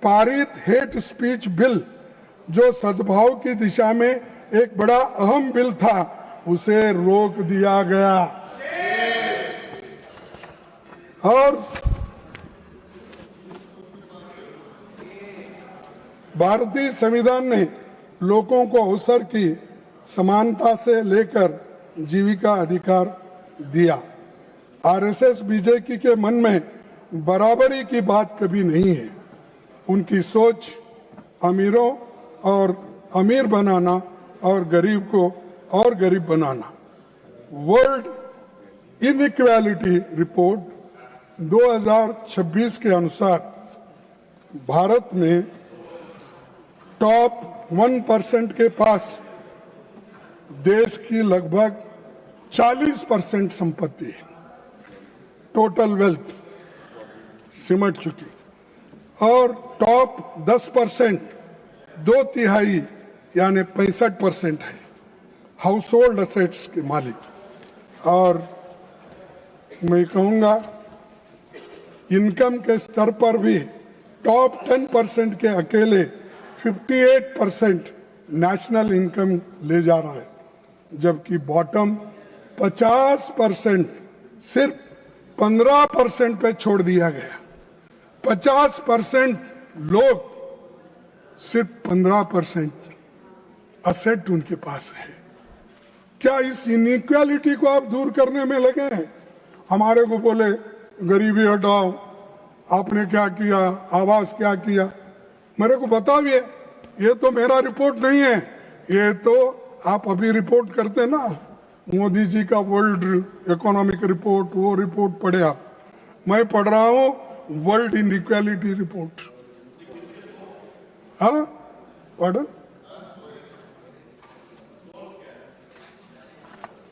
पारित हेट स्पीच बिल जो सद्भाव की दिशा में एक बड़ा अहम बिल था, उसे रोक दिया गया। और भारतीय संविधान ने लोगों को अवसर की समानता से लेकर जीविका अधिकार दिया। आरएसएस बीजेपी के मन में बराबरी की बात कभी नहीं है। उनकी सोच अमीरों और अमीर बनाना और गरीब को और गरीब बनाना। वर्ल्ड इनइक्वालिटी रिपोर्ट 2026 के अनुसार भारत में टॉप 1% के पास देश की लगभग 40% संपत्ति है। टोटल वेल्थ सिमट चुकी। और टॉप 10% 2/3 यानी 65% है हाउस होल्ड असेट्स के मालिक। और मैं कहूँगा इनकम के स्तर पर भी टॉप 10% के अकेले 58% नेशनल इनकम ले जा रहा है, जबकि बॉटम 50% सिर्फ 15% पे छोड़ दिया गया। 50% लोग, सिर्फ 15% असेट उनके पास है। क्या इस इनइक्वालिटी को आप दूर करने में लगे हैं? हमारे को बोले गरीबी हटाओ, आपने क्या किया, आवास क्या किया। मेरे को बताइए, ये तो मेरा रिपोर्ट नहीं है, ये तो आप अभी रिपोर्ट करते ना, मोदी जी का वर्ल्ड इकोनॉमिक रिपोर्ट, वो रिपोर्ट पढ़े आप। मैं पढ़ रहा हूं वर्ल्ड इनइक्वालिटी रिपोर्ट। हाँ पढ़।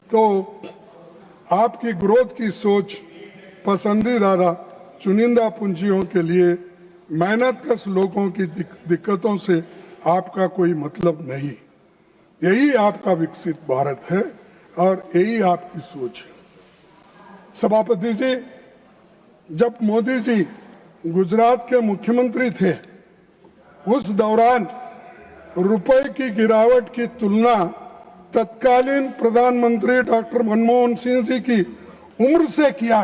तो आपकी ग्रोथ की सोच पसंदीदा चुनिंदा पूंजियों के लिए मेहनतकश लोगों की दिक्कतों से आपका कोई मतलब नहीं। यही आपका विकसित भारत है और यही आपकी सोच है। सभापति जी, जब मोदी जी गुजरात के मुख्यमंत्री थे, उस दौरान रुपए की गिरावट की तुलना तत्कालीन प्रधानमंत्री डॉक्टर मनमोहन सिंह जी की उम्र से किया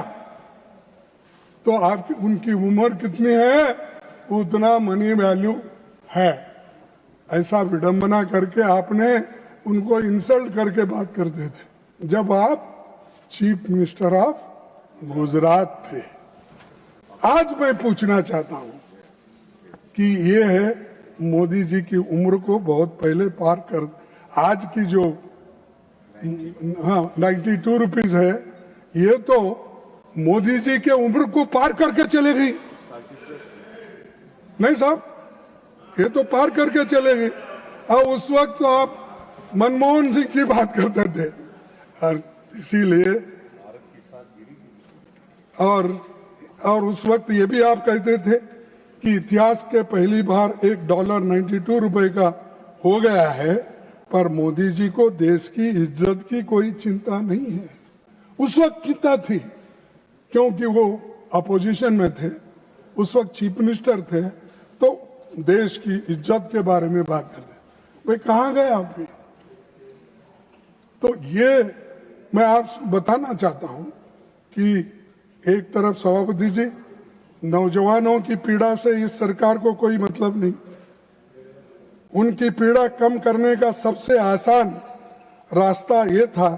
तो आपकी उनकी उम्र कितनी है उतना मनी वैल्यू है। ऐसा विडंबना करके आपने उनको इंसल्ट करके बात करते थे जब आप चीफ मिनिस्टर ऑफ गुजरात थे। आज मैं पूछना चाहता हूं कि ये है मोदी जी की उम्र को बहुत पहले पार कर, आज की जो 92 रुपीज है, ये तो मोदी जी के उम्र को पार करके चले गई। नहीं साहब, ये तो पार करके चले गई। और उस वक्त तो आप मनमोहन सिंह की बात करते थे, और इसीलिए और उस वक्त ये भी आप कहते थे कि इतिहास के पहली बार $1 92 रुपए का हो गया है, पर मोदी जी को देश की इज्जत की कोई चिंता नहीं है। उस वक्त चिंता थी क्योंकि वो अपोजिशन में थे, उस वक्त चीफ मिनिस्टर थे, तो देश की इज्जत के बारे में बात करते। वे कहाँ गए आप भी? तो ये मैं आपसे बताना चाहता हूं कि एक तरफ सभापति जी नौजवानों की पीड़ा से इस सरकार को कोई मतलब नहीं। उनकी पीड़ा कम करने का सबसे आसान रास्ता ये था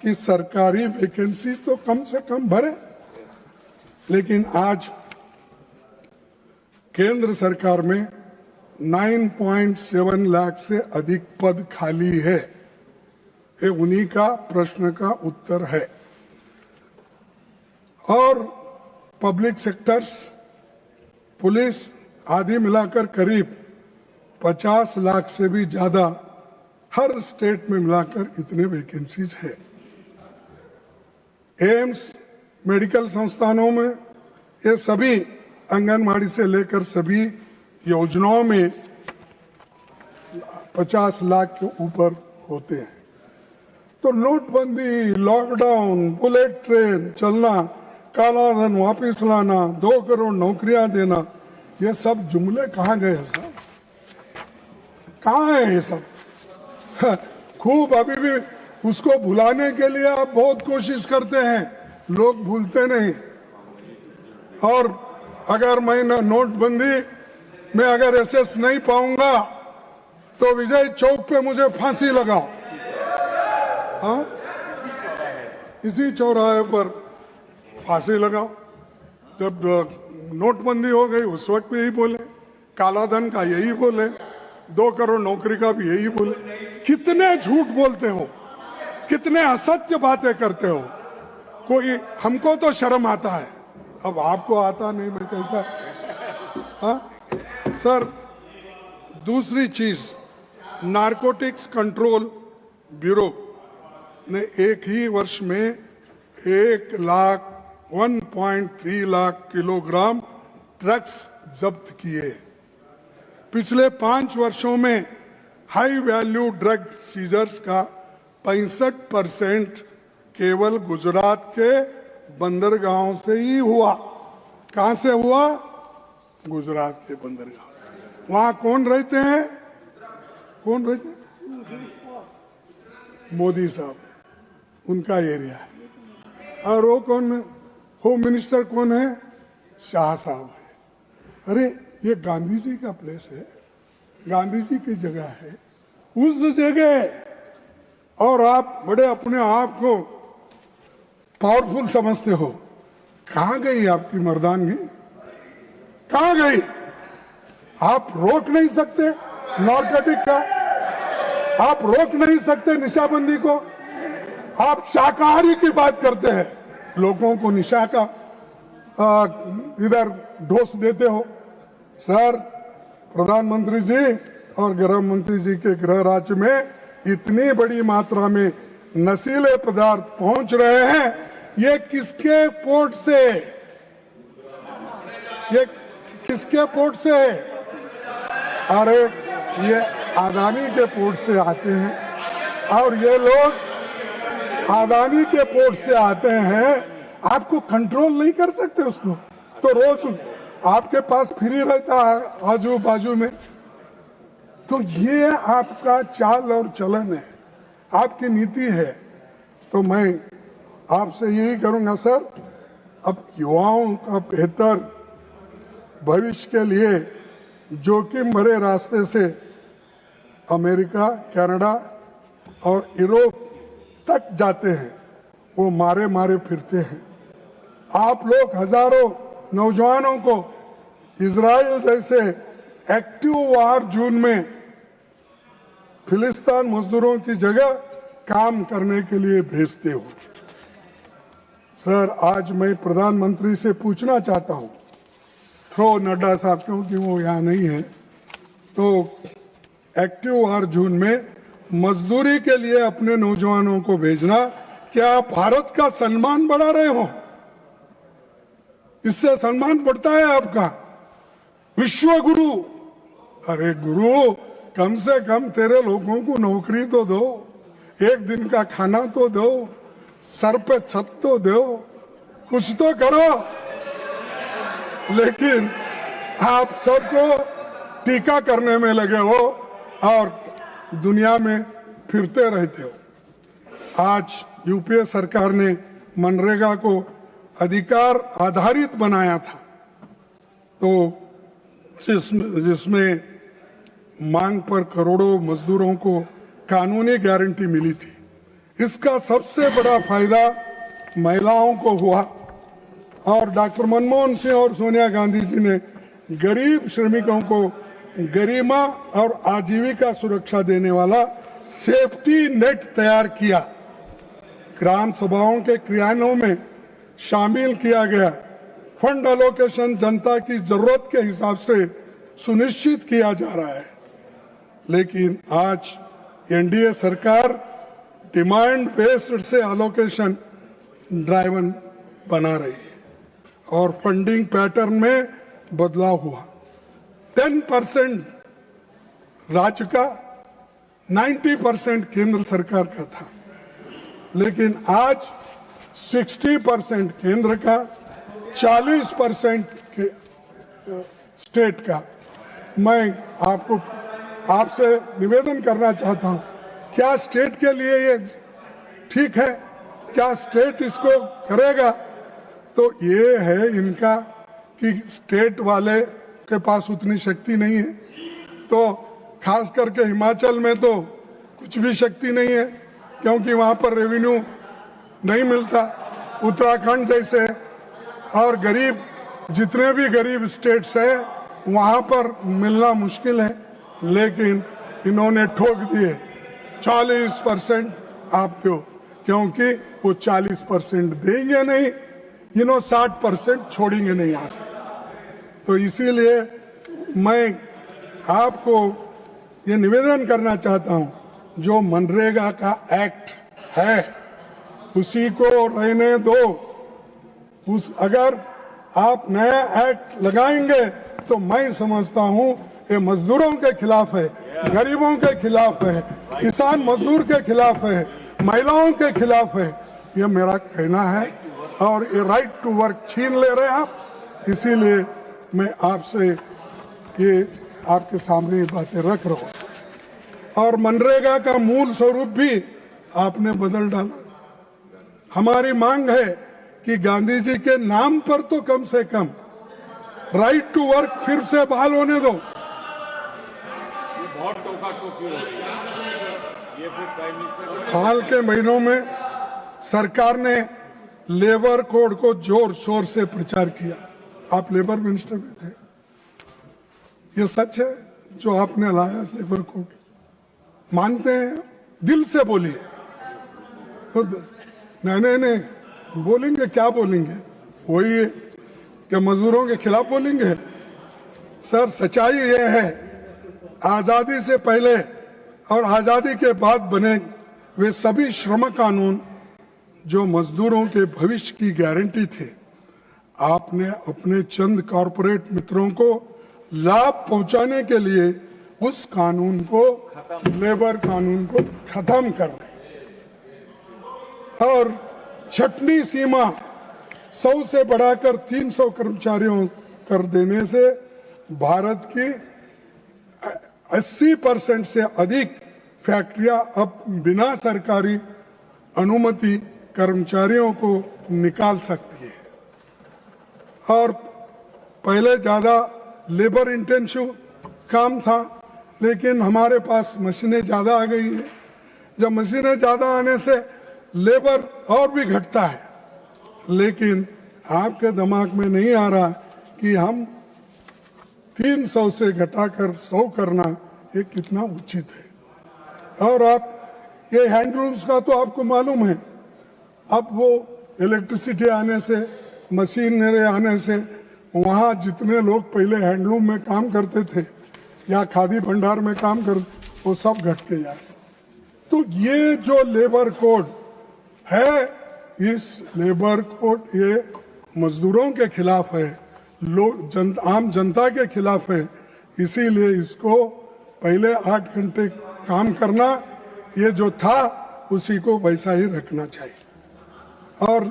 कि सरकारी वैकेंसी तो कम से कम भरे। लेकिन आज केंद्र सरकार में 9.7 लाख से अधिक पद खाली है। ये उन्हीं का प्रश्न का उत्तर है। और पब्लिक सेक्टर्स, पुलिस आदि मिलाकर करीब 50 लाख से भी ज्यादा हर स्टेट में मिलाकर इतने वैकेंसीज है। एम्स, मेडिकल संस्थानों में ये सभी आंगनबाड़ी से लेकर सभी योजनाओं में 50 लाख के ऊपर होते हैं। तो नोटबंदी, लॉकडाउन, बुलेट ट्रेन चलना, काला धन वापिस लाना, 2 करोड़ नौकरियां देना, ये सब जुमले कहाँ गए साहब? कहाँ है ये सब? खूब अभी भी उसको भुलाने के लिए आप बहुत कोशिश करते हैं, लोग भूलते नहीं। और अगर मैं नोटबंदी में अगर एसएस नहीं पाऊंगा तो विजय चौक पे मुझे फांसी लगाओ। हाँ, इसी चौराहे पर फांसी लगाओ। जब नोटबंदी हो गई उस वक्त भी यही बोले, कालाधन का यही बोले, 2 करोड़ नौकरी का भी यही बोले। कितने झूठ बोलते हो, कितने असत्य बातें करते हो। कोई हमको तो शर्म आता है, अब आपको आता नहीं, मैं कैसा? हाँ सर, दूसरी चीज, नारकोटिक्स कंट्रोल ब्यूरो ने एक ही वर्ष में 1.3 लाख किलोग्राम ड्रग्स जब्त किए। पिछले 5 वर्षों में हाई वैल्यू ड्रग सीजर्स का 65% केवल गुजरात के बंदरगाहों से ही हुआ। कहां से हुआ? गुजरात के बंदरगाह। वहां कौन रहते हैं? कौन रहते हैं? मोदी साहब, उनका एरिया है। और वो कौन, होम मिनिस्टर कौन है? शाह साहब है। अरे ये गांधी जी का प्लेस है, गांधी जी की जगह है, उस जगह। और आप बड़े अपने आप को पावरफुल समझते हो। कहां गई आपकी मर्दानगी? कहां गई? आप रोक नहीं सकते नारकोटिक का, आप रोक नहीं सकते निशाबंदी को। आप शाकाहारी की बात करते हैं, लोगों को निशा का इधर डोज देते हो। सर, प्रधानमंत्री जी और गृह मंत्री जी के गृह राज्य में इतनी बड़ी मात्रा में नशीले पदार्थ पहुंच रहे हैं, ये किसके पोर्ट से? ये किसके पोर्ट से? अरे ये अदानी के पोर्ट से आते हैं। और ये लोग अदानी के पोर्ट से आते हैं, आपको कंट्रोल नहीं कर सकते उसको, तो रोज आपके पास फ्री रहता है आजू बाजू में। तो ये आपका चाल और चलन है, आपकी नीति है। तो मैं आपसे यही करूंगा सर, अब युवाओं का बेहतर भविष्य के लिए जोखिम भरे रास्ते से अमेरिका, कनाडा और यूरोप तक जाते हैं, वो मारे मारे फिरते हैं। आप लोग हजारों नौजवानों को इजराइल जैसे एक्टिव वार जोन में फिलिस्तीन मजदूरों की जगह काम करने के लिए भेजते हो। सर, आज मैं प्रधानमंत्री से पूछना चाहता हूं, थ्रो नड्डा साहब, क्योंकि वो यहाँ नहीं है, तो एक्टिव वार जोन में मजदूरी के लिए अपने नौजवानों को भेजना, क्या आप भारत का सम्मान बढ़ा रहे हो? इससे सम्मान बढ़ता है आपका। विश्व गुरु, अरे गुरु, कम से कम तेरे लोगों को नौकरी तो दो, एक दिन का खाना तो दो, सर पे छत तो दो, कुछ तो करो। लेकिन आप सबको टीका करने में लगे हो और दुनिया में फिरते रहते हो। आज यूपीए सरकार ने मनरेगा को अधिकार आधारित बनाया था, तो जिसमें मांग पर करोड़ों मजदूरों को कानूनी गारंटी मिली थी। इसका सबसे बड़ा फायदा महिलाओं को हुआ और डॉक्टर मनमोहन सिंह और सोनिया गांधी जी ने गरीब श्रमिकों को गरिमा और आजीविका सुरक्षा देने वाला सेफ्टी नेट तैयार किया। ग्राम सभाओं के क्रियान्वयन में शामिल किया गया फंड एलोकेशन जनता की जरूरत के हिसाब से सुनिश्चित किया जा रहा है। लेकिन आज एनडीए सरकार डिमांड बेस्ड से एलोकेशन ड्राइवन बना रही है और फंडिंग पैटर्न में बदलाव हुआ। 10% राज्य का, 90% केंद्र सरकार का था, लेकिन आज 60% केंद्र का, 40% के स्टेट का। मैं आपसे निवेदन करना चाहता हूं, क्या स्टेट के लिए ये ठीक है? क्या स्टेट इसको करेगा? तो ये है इनका कि स्टेट वाले के पास उतनी शक्ति नहीं है। तो खास करके हिमाचल में तो कुछ भी शक्ति नहीं है क्योंकि वहां पर रेवेन्यू नहीं मिलता। उत्तराखंड जैसे और गरीब, जितने भी गरीब स्टेट्स है वहां पर मिलना मुश्किल है, लेकिन इन्होंने ठोक दिए 40% आप दो, क्योंकि वो 40% देंगे नहीं, 60% छोड़ेंगे नहीं यहाँ से। तो इसीलिए मैं आपको ये निवेदन करना चाहता हूँ, जो मनरेगा का एक्ट है उसी को रहने दो। अगर आप नया एक्ट लगाएंगे तो मैं समझता हूँ ये मजदूरों के खिलाफ है, गरीबों के खिलाफ है, किसान मजदूर के खिलाफ है, महिलाओं के खिलाफ है। ये मेरा कहना है और ये राइट टू वर्क छीन ले रहे हैं आप। इसीलिए मैं आपसे ये आपके सामने ये बातें रख रहा हूं। और मनरेगा का मूल स्वरूप भी आपने बदल डाला। हमारी मांग है कि गांधी जी के नाम पर तो कम से कम राइट टू वर्क फिर से बहाल होने दो। बहुत टोका टोकी हो रही है। ये फिर प्राइम मिनिस्टर हाल के महीनों में सरकार ने लेबर कोड को जोर शोर से प्रचार किया। आप लेबर मिनिस्टर भी थे। ये सच है जो आपने लाया लेबर कोड? मानते हैं? दिल से बोलिए। तो नहीं बोलेंगे, क्या बोलेंगे? वही कि मजदूरों के खिलाफ बोलेंगे? सर, सच्चाई ये है, आजादी से पहले और आजादी के बाद बने वे सभी श्रम कानून जो मजदूरों के भविष्य की गारंटी थे, आपने अपने चंद कॉरपोरेट मित्रों को लाभ पहुंचाने के लिए उस कानून को, लेबर कानून को खत्म कर रहे और छठवीं सीमा 100 से बढ़ाकर 300 कर्मचारियों कर देने से भारत की 80% से अधिक फैक्ट्रियां अब बिना सरकारी अनुमति कर्मचारियों को निकाल सकती है। और पहले ज्यादा लेबर इंटेंसिव काम था, लेकिन हमारे पास मशीनें ज्यादा आ गई है। जब मशीनें ज्यादा आने से लेबर और भी घटता है, लेकिन आपके दिमाग में नहीं आ रहा कि हम 300 से घटाकर 100 करना ये कितना उचित है। और आप ये हैंडलूम्स का तो आपको मालूम है, अब वो इलेक्ट्रिसिटी आने से, मशीनरी आने से, वहाँ जितने लोग पहले हैंडलूम में काम करते थे या खादी भंडार में काम कर, वो सब घट के जा रहे। तो ये जो लेबर कोड है, इस लेबर कोड ये मजदूरों के खिलाफ है, आम जनता के खिलाफ है। इसीलिए इसको पहले 8 घंटे काम करना, ये जो था उसी को वैसा ही रखना चाहिए। और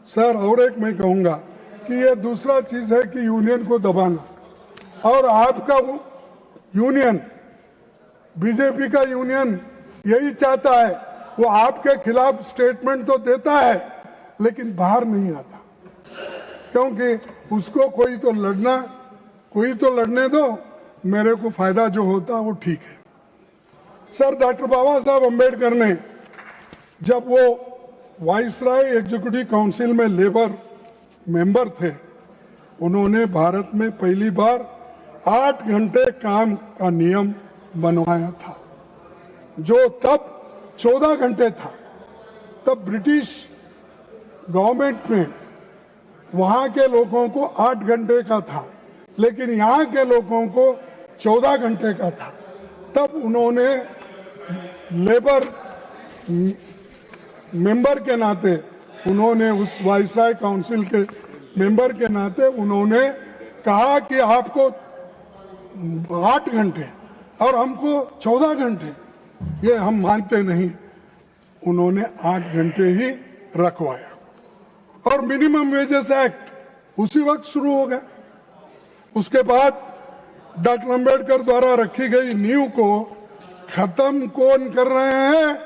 सर, और एक मैं कहूंगा कि ये दूसरा चीज है कि यूनियन को दबाना। और आपका यूनियन, बीजेपी का यूनियन यही चाहता है, वो आपके खिलाफ स्टेटमेंट तो देता है लेकिन बाहर नहीं आता, क्योंकि उसको कोई तो लड़ना कोई तो लड़ने दो, मेरे को फायदा जो होता वो ठीक है। सर, डॉक्टर बाबा साहब अम्बेडकर ने जब वो वाइसराय एग्जीक्यूटिव काउंसिल में लेबर मेंबर थे, उन्होंने भारत में पहली बार 8 घंटे काम का नियम बनवाया था, जो तब 14 घंटे था। तब ब्रिटिश गवर्नमेंट में वहां के लोगों को 8 घंटे का था, लेकिन यहाँ के लोगों को 14 घंटे का था। तब उन्होंने लेबर मेंबर के नाते, उन्होंने उस वाइसराय काउंसिल के मेंबर के नाते उन्होंने कहा कि आपको 8 घंटे और हमको 14 घंटे, ये हम मानते नहीं। उन्होंने 8 घंटे ही रखवाया और मिनिमम वेजेस एक्ट उसी वक्त शुरू हो गया। उसके बाद डॉक्टर अंबेडकर द्वारा रखी गई नींव को खत्म कौन कर रहे हैं?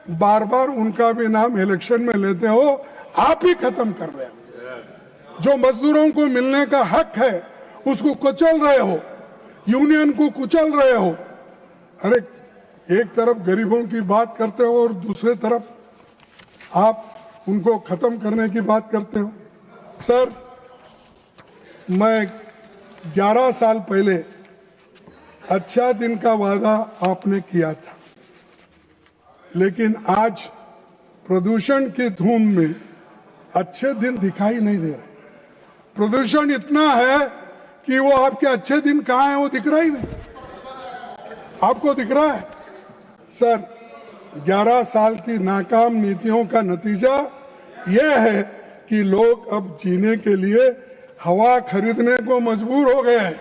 बार बार उनका भी नाम इलेक्शन में लेते हो, आप ही खत्म कर रहे हो। जो मजदूरों को मिलने का हक है उसको कुचल रहे हो, यूनियन को कुचल रहे हो। अरे एक तरफ गरीबों की बात करते हो और दूसरे तरफ आप उनको खत्म करने की बात करते हो। सर, मैं 11 साल पहले अच्छा दिन का वादा आपने किया था, लेकिन आज प्रदूषण की धूम में अच्छे दिन दिखाई नहीं दे रहे। प्रदूषण इतना है कि वो आपके अच्छे दिन कहाँ हैं वो दिख रहा ही नहीं। आपको दिख रहा है? सर, 11 साल की नाकाम नीतियों का नतीजा यह है कि लोग अब जीने के लिए हवा खरीदने को मजबूर हो गए हैं।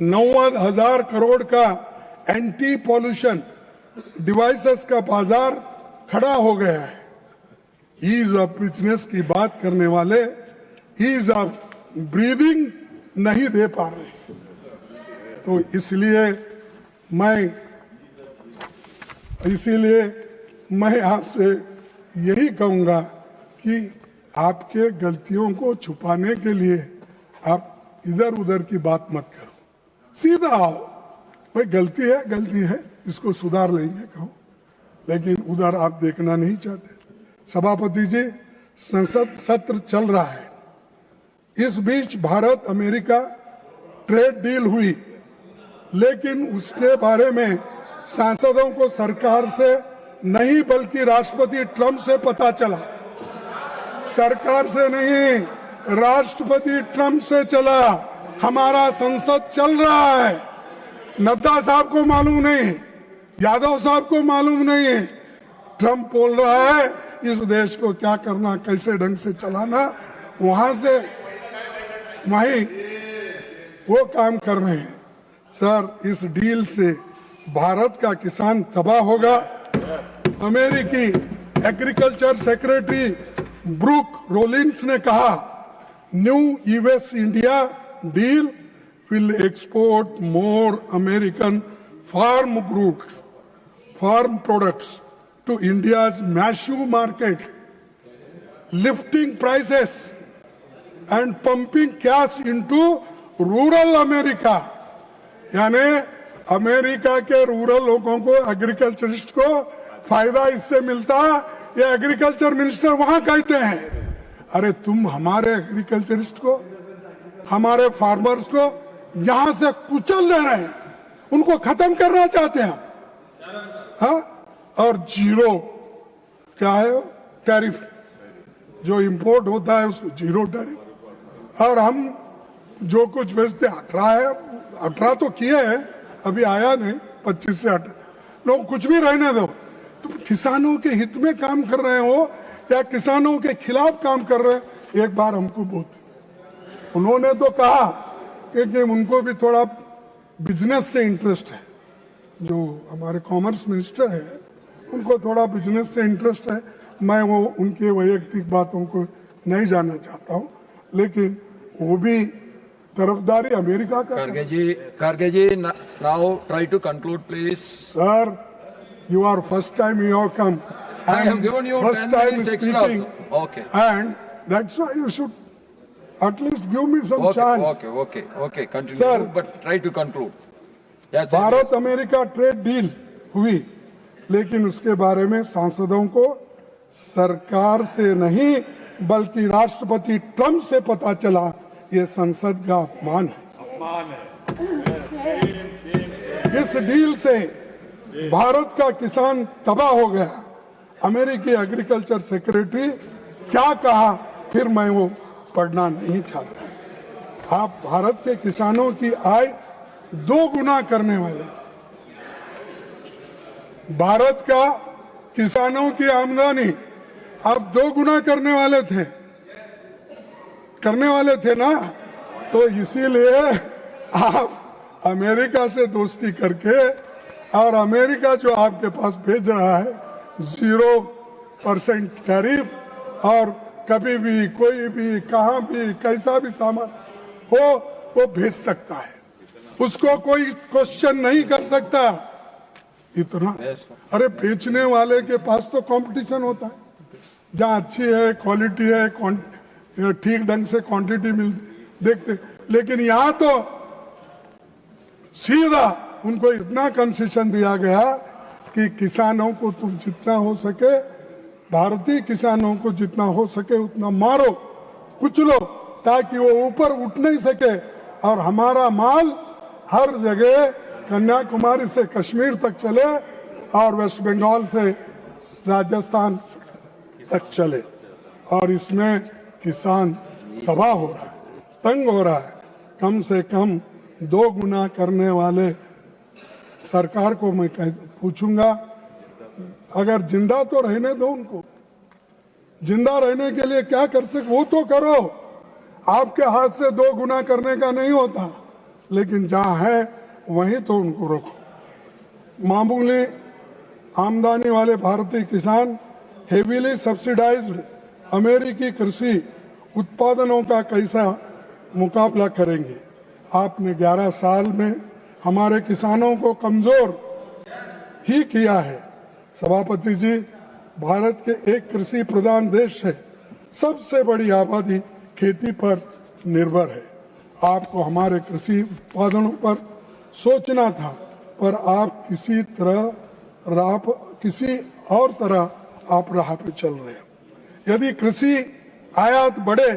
90,000 करोड़ का एंटी पॉल्यूशन डिवाइसेस का बाजार खड़ा हो गया है। ईज ऑफ बिजनेस की बात करने वाले ईज ऑफ ब्रीदिंग नहीं दे पा रहे। तो इसलिए मैं आपसे यही कहूंगा कि आपके गलतियों को छुपाने के लिए आप इधर उधर की बात मत करो, सीधा आओ। भाई गलती है, इसको सुधार लेंगे कहो, लेकिन उधर आप देखना नहीं चाहते। सभापति जी, संसद सत्र चल रहा है। इस बीच भारत अमेरिका ट्रेड डील हुई, लेकिन उसके बारे में सांसदों को सरकार से नहीं बल्कि राष्ट्रपति ट्रंप से पता चला। सरकार से नहीं, राष्ट्रपति ट्रंप से चला। हमारा संसद चल रहा है। नड्डा साहब को मालूम नहीं, यादव साहब को मालूम नहीं। ट्रंप बोल रहा है इस देश को क्या करना, कैसे ढंग से चलाना, वहां से वहीं वो काम कर रहे हैं। सर, इस डील से भारत का किसान तबाह होगा। अमेरिकी एग्रीकल्चर सेक्रेटरी ब्रूक रोलिंस ने कहा, new US India deal will export more American farm products to India's massive market, lifting prices and pumping cash into rural America. यानी अमेरिका के रूरल लोगों को, एग्रीकल्चरिस्ट को फायदा इससे मिलता, ये एग्रीकल्चर मिनिस्टर वहां कहते हैं। अरे तुम हमारे एग्रीकल्चरिस्ट को, हमारे फार्मर्स को यहां से कुचल दे रहे हैं, उनको खत्म करना चाहते हैं आप। हाँ, और जीरो क्या है टैरिफ, जो इंपोर्ट होता है उसको जीरो टैरिफ, और हम जो कुछ बेचते 18 तो किए हैं, अभी आया नहीं 25 से 18। लोग कुछ भी रहने दो, तुम किसानों के हित में काम कर रहे हो या किसानों के खिलाफ काम कर रहे हो? एक बार हमको बोलते, उन्होंने तो कहा कि उनको भी थोड़ा बिजनेस से इंटरेस्ट है। जो हमारे कॉमर्स मिनिस्टर है, उनको थोड़ा बिजनेस से इंटरेस्ट है। मैं वो उनके वैयक्तिक बातों को नहीं जानना चाहता हूँ, लेकिन वो भी तरफदारी अमेरिका का। Kharge ji, now try to conclude, please. Sir, you are first time you have come. I have given you 10 minutes extra also. Okay. And that's why you should At least give me some Okay, chance. okay. Continue. Sir. But try to conclude. Yes, Bharat America trade deal हुई, लेकिन उसके बारे में सांसदों को सरकार से नहीं बल्कि राष्ट्रपति ट्रंप से पता चला। ये संसद का अपमान है। इस डील से भारत का किसान तबाह हो गया। अमेरिकी एग्रीकल्चर सेक्रेटरी क्या कहा फिर मैं वो पढ़ना नहीं चाहता। आप भारत के किसानों की आय 2 गुना करने वाले थे। भारत का किसानों की आमदनी आप 2 गुना करने वाले थे ना। तो इसीलिए आप अमेरिका से दोस्ती करके और अमेरिका जो आपके पास भेज रहा है 0% टैरिफ, और कभी भी कोई भी कहां भी कैसा भी सामान हो वो भेज सकता है, उसको कोई क्वेश्चन नहीं कर सकता। इतना अरे बेचने वाले के पास तो कंपटीशन होता है, जहां अच्छी है क्वालिटी है, ठीक ढंग से क्वांटिटी मिलती देखते, लेकिन यहाँ तो सीधा उनको इतना कंसेशन दिया गया कि किसानों को तुम जितना हो सके, भारतीय किसानों को जितना हो सके उतना मारो कुचलो, ताकि वो ऊपर उठ नहीं सके और हमारा माल हर जगह कन्याकुमारी से कश्मीर तक चले और वेस्ट बंगाल से राजस्थान तक चले। और इसमें किसान तबाह हो रहा है, तंग हो रहा है। कम से कम 2 गुना करने वाले सरकार को मैं पूछूंगा, अगर जिंदा तो रहने दो उनको, जिंदा रहने के लिए क्या कर सकते वो तो करो। आपके हाथ से 2 गुना करने का नहीं होता, लेकिन जहां है वहीं तो उनको रोको। मामूली आमदनी वाले भारतीय किसान हेवीली सब्सिडाइज्ड अमेरिकी कृषि उत्पादनों का कैसा मुकाबला करेंगे। आपने 11 साल में हमारे किसानों को कमजोर ही किया है। सभापति जी, भारत के एक कृषि प्रधान देश है, सबसे बड़ी आबादी खेती पर निर्भर है। आपको हमारे कृषि उत्पादनों पर सोचना था, पर आप किसी और तरह आप राह पे चल रहे हैं। यदि कृषि आयात बढ़े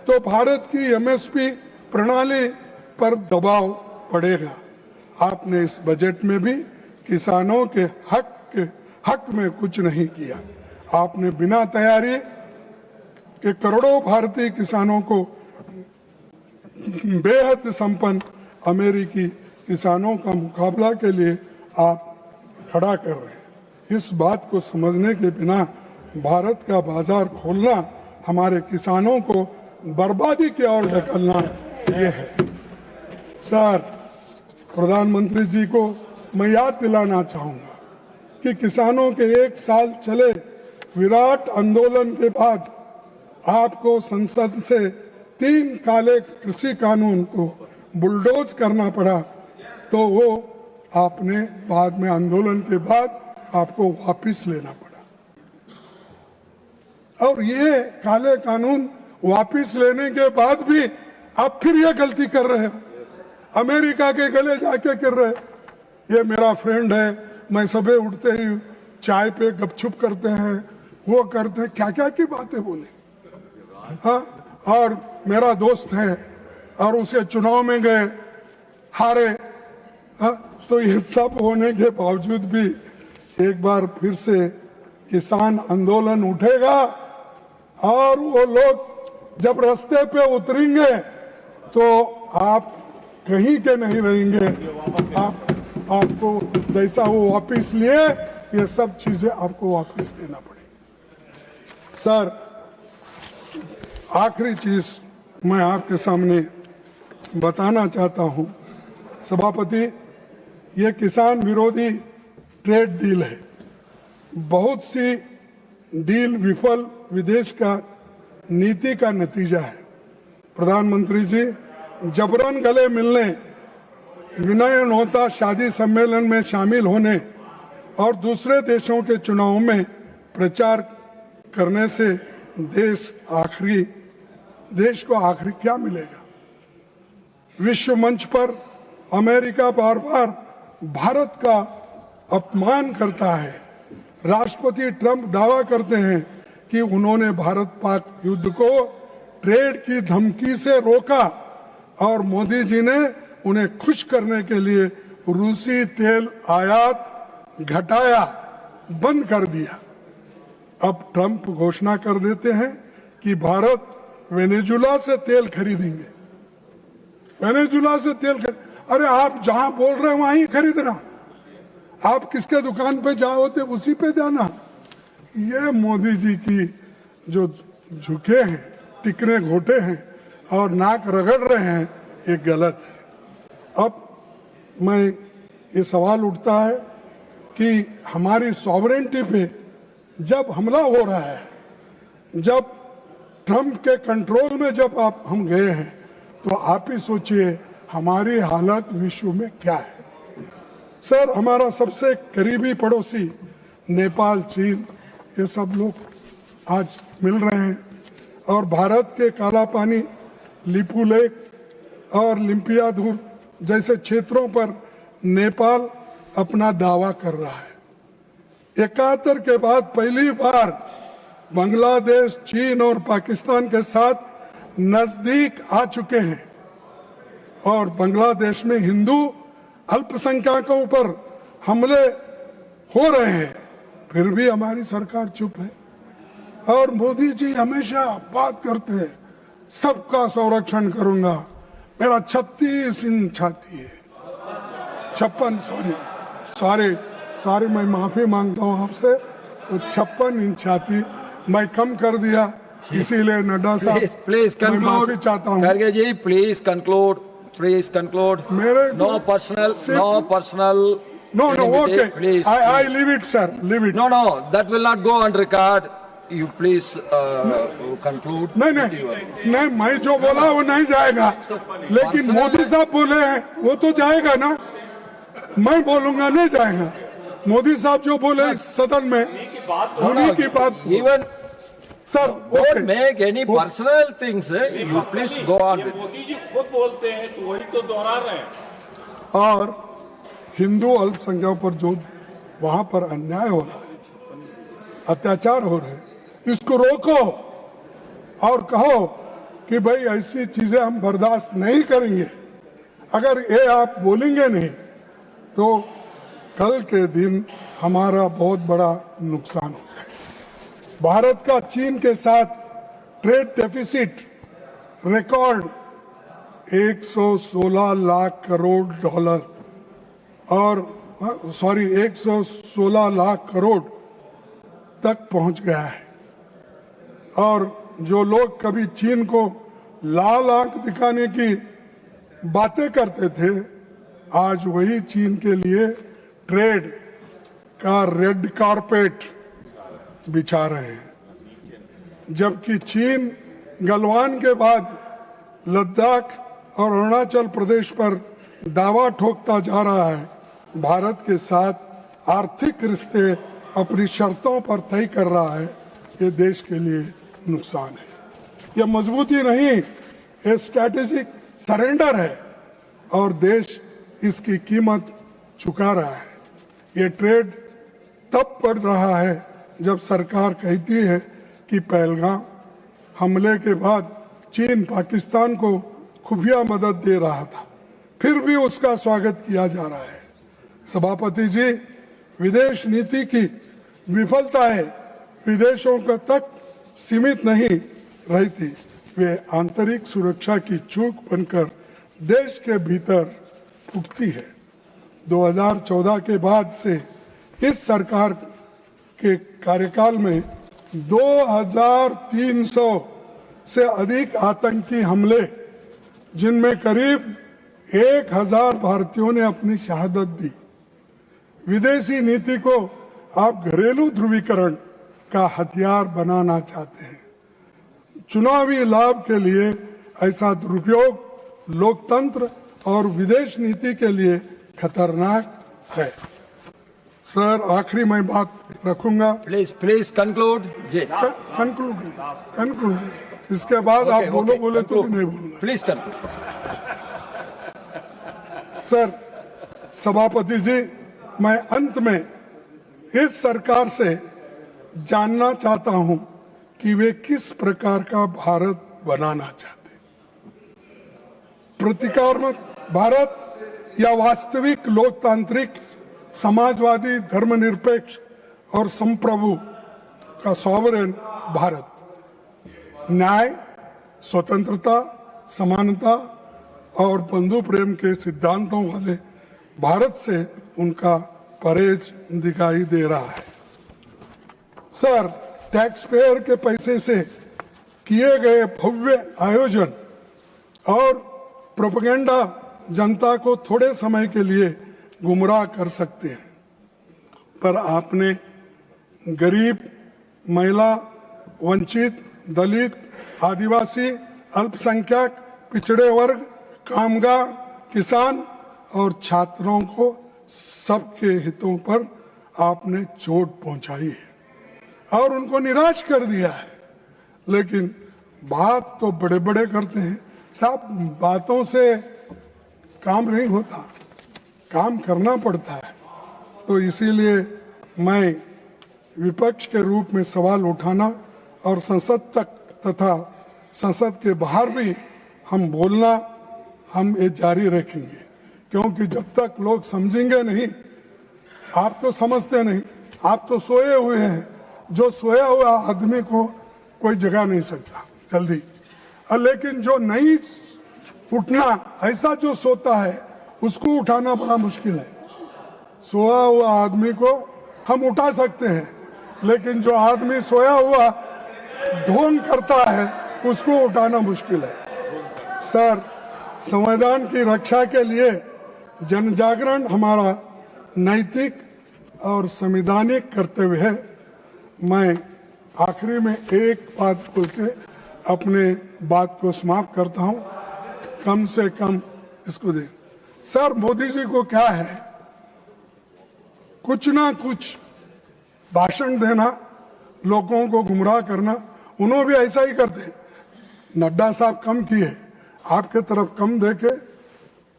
तो भारत की एमएसपी प्रणाली पर दबाव पड़ेगा। आपने इस बजट में भी किसानों के हक में कुछ नहीं किया। आपने बिना तैयारी के करोड़ों भारतीय किसानों को बेहद संपन्न अमेरिकी किसानों का मुकाबला के लिए आप खड़ा कर रहे हैं। इस बात को समझने के बिना भारत का बाजार खोलना हमारे किसानों को बर्बादी की ओर ढकेलना ये है। सर, प्रधानमंत्री जी को मैं याद दिलाना चाहूंगा कि किसानों के 1 साल चले विराट आंदोलन के बाद आपको संसद से 3 काले कृषि कानून को बुलडोज करना पड़ा, तो वो आपने बाद में आंदोलन के बाद आपको वापस लेना पड़ा। और ये काले कानून वापस लेने के बाद भी आप फिर ये गलती कर रहे हो, अमेरिका के गले जाके कर रहे। ये मेरा फ्रेंड है, मैं सुबह उठते ही चाय पे गपछुप करते हैं, वो करते हैं, क्या क्या की बातें बोले। हाँ, और मेरा दोस्त है और उसे चुनाव में गए, हारे। हाँ, तो ये सब होने के बावजूद भी एक बार फिर से किसान आंदोलन उठेगा और वो लोग जब रास्ते पे उतरेंगे तो आप कहीं के नहीं रहेंगे। आपको जैसा वो वापस लिए, ये सब चीजें आपको वापस लेना पड़ेगी। सर, आखिरी चीज मैं आपके सामने बताना चाहता हूं, सभापति, ये किसान विरोधी ट्रेड डील है। बहुत सी डील विफल विदेश का नीति का नतीजा है। प्रधानमंत्री जी, जबरन गले मिलने, विनयन होता शादी सम्मेलन में शामिल होने और दूसरे देशों के चुनाव में प्रचार करने से देश आखिरी देश को आखिर क्या मिलेगा? विश्व मंच पर अमेरिका बार बार भारत का अपमान करता है। राष्ट्रपति ट्रंप दावा करते हैं कि उन्होंने भारत पाक युद्ध को ट्रेड की धमकी से रोका और मोदी जी ने उन्हें खुश करने के लिए रूसी तेल आयात घटाया, बंद कर दिया। अब ट्रंप घोषणा कर देते हैं कि भारत वेनेजुला से तेल खरीदेंगे। वेनेजुला से तेल अरे आप जहां बोल रहे हैं वहीं ही खरीदना। आप किसके दुकान पे जाओ थे उसी पे जाना। ये मोदी जी की जो झुके हैं, टिकने घोटे हैं और नाक रगड़ रहे हैं, ये गलत है। अब मैं ये सवाल उठता है कि हमारी सॉवरेंटी पे जब हमला हो रहा है, जब ट्रंप के कंट्रोल में जब हम गए हैं, तो आप ही सोचिए हमारी हालत विश्व में क्या है। सर, हमारा सबसे करीबी पड़ोसी नेपाल, चीन, ये सब लोग आज मिल रहे हैं और भारत के काला पानी, लिपू लेक और लिम्पियाधुर जैसे क्षेत्रों पर नेपाल अपना दावा कर रहा है। 71 के बाद पहली बार बांग्लादेश, चीन और पाकिस्तान के साथ नजदीक आ चुके हैं और बांग्लादेश में हिंदू अल्पसंख्यकों पर हमले हो रहे हैं, फिर भी हमारी सरकार चुप है। और मोदी जी हमेशा बात करते हैं सबका संरक्षण करूंगा। मेरा 36 इंच छाती है, 56 सॉरी मैं माफी मांगता हूं आपसे, तो 56 इंच छाती मैं कम कर दिया, इसीलिए नड्डा साहब प्लीज मैं माफी चाहता हूं। खड़गे जी प्लीज कंक्लूड। मेरे no personal No, okay. Please, I leave it, sir. Leave it. No, that will not go on record. You please conclude. नहीं, मैं जो बोला वो नहीं जाएगा, लेकिन मोदी साहब बोले हैं वो तो जाएगा ना। मैं बोलूंगा नहीं जाएगा। मोदी साहब जो बोले इस सदन में, उन्हीं की बात। Even sir, don't make any personal things. You please go on. Modi ji खुद बोलते हैं तो वही तो दोहरा रहे हैं। और हिंदू अल्पसंख्यकों पर जो वहां पर अन्याय हो रहा है, अत्याचार हो रहे हैं, इसको रोको और कहो कि भाई ऐसी चीजें हम बर्दाश्त नहीं करेंगे। अगर ये आप बोलेंगे नहीं तो कल के दिन हमारा बहुत बड़ा नुकसान हो जाएगा। भारत का चीन के साथ trade deficit record 116 lakh crore dollar और 116 लाख करोड़ तक पहुंच गया है। और जो लोग कभी चीन को लाल आंख दिखाने की बातें करते थे, आज वही चीन के लिए ट्रेड का रेड कारपेट बिछा रहे हैं। जबकि चीन गलवान के बाद लद्दाख और अरुणाचल प्रदेश पर दावा ठोकता जा रहा है, भारत के साथ आर्थिक रिश्ते अपनी शर्तों पर तय कर रहा है। ये देश के लिए नुकसान है। ये मजबूती नहीं, ये स्ट्रैटेजिक सरेंडर है और देश इसकी कीमत चुका रहा है। ये ट्रेड तब पड़ रहा है जब सरकार कहती है कि पहलगाम हमले के बाद चीन पाकिस्तान को खुफिया मदद दे रहा था, फिर भी उसका स्वागत किया जा रहा है। सभापति जी, विदेश नीति की विफलताएं विदेशों तक सीमित नहीं रही थी, वे आंतरिक सुरक्षा की चूक बनकर देश के भीतर उठती है। 2014 के बाद से इस सरकार के कार्यकाल में 2300 से अधिक आतंकी हमले, जिनमें करीब 1000 भारतीयों ने अपनी शहादत दी। विदेशी नीति को आप घरेलू ध्रुवीकरण का हथियार बनाना चाहते हैं। चुनावी लाभ के लिए ऐसा दुरुपयोग लोकतंत्र और विदेश नीति के लिए खतरनाक है। सर, आखिरी मैं बात रखूंगा। Please conclude. कंक्लूड इसके बाद आप बोलो बोले तो नहीं बोलूंगा। Please conclude. सर, सभापति जी, मैं अंत में इस सरकार से जानना चाहता हूं कि वे किस प्रकार का भारत बनाना चाहते हैं। प्रतिकात्मक भारत या वास्तविक लोकतांत्रिक समाजवादी धर्मनिरपेक्ष और संप्रभु का सॉवरेन भारत, न्याय, स्वतंत्रता, समानता और बंधु प्रेम के सिद्धांतों वाले भारत से उनका परहेज दिखाई दे रहा है। सर, टैक्स पेयर के पैसे से किए गए भव्य आयोजन और प्रोपेगेंडा जनता को थोड़े समय के लिए गुमराह कर सकते हैं, पर आपने गरीब, महिला, वंचित, दलित, आदिवासी, अल्पसंख्यक, पिछड़े वर्ग, कामगार, किसान और छात्रों को सबके हितों पर आपने चोट पहुंचाई है और उनको निराश कर दिया है। लेकिन बात तो बड़े बड़े करते हैं साहब, बातों से काम नहीं होता, काम करना पड़ता है। तो इसीलिए मैं विपक्ष के रूप में सवाल उठाना और संसद तक तथा संसद के बाहर भी हम बोलना, हम ये जारी रखेंगे, क्योंकि जब तक लोग समझेंगे नहीं, आप तो समझते नहीं, आप तो सोए हुए हैं। जो सोया हुआ आदमी को कोई जगा नहीं सकता जल्दी, और लेकिन जो नहीं उठना, ऐसा जो सोता है उसको उठाना बड़ा मुश्किल है। सोया हुआ आदमी को हम उठा सकते हैं, लेकिन जो आदमी सोया हुआ ढोंग करता है उसको उठाना मुश्किल है। सर, संविधान की रक्षा के लिए जन जागरण हमारा नैतिक और संवैधानिक कर्तव्य है। मैं आखिरी में एक बात बोल के अपने बात को समाप्त करता हूं, कम से कम इसको दे। सर, मोदी जी को क्या है, कुछ ना कुछ भाषण देना, लोगों को गुमराह करना। उन्होंने भी ऐसा ही करते हैं। नड्डा साहब कम किए, आपके तरफ कम देखे,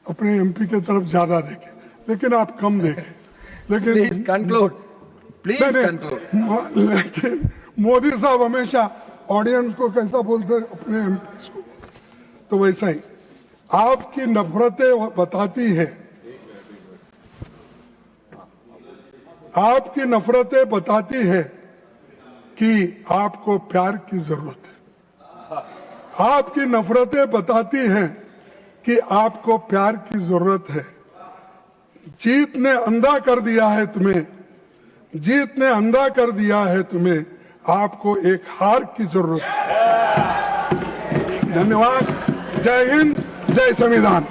अपने एमपी के तरफ ज्यादा देखे, लेकिन आप कम देखे। लेकिन Please conclude. Please conclude. लेकिन मोदी साहब हमेशा ऑडियंस को कैसा बोलते हैं, अपने एमपी को बोलते हैं। तो वैसा ही आपकी नफरतें बताती है, आपकी नफरतें बताती है कि आपको प्यार की जरूरत है। आपकी नफरतें बताती हैं कि आपको प्यार की जरूरत है। जीत ने अंधा कर दिया है तुम्हें, जीत ने अंधा कर दिया है तुम्हें, आपको एक हार की जरूरत है। धन्यवाद। जय हिंद, जय संविधान।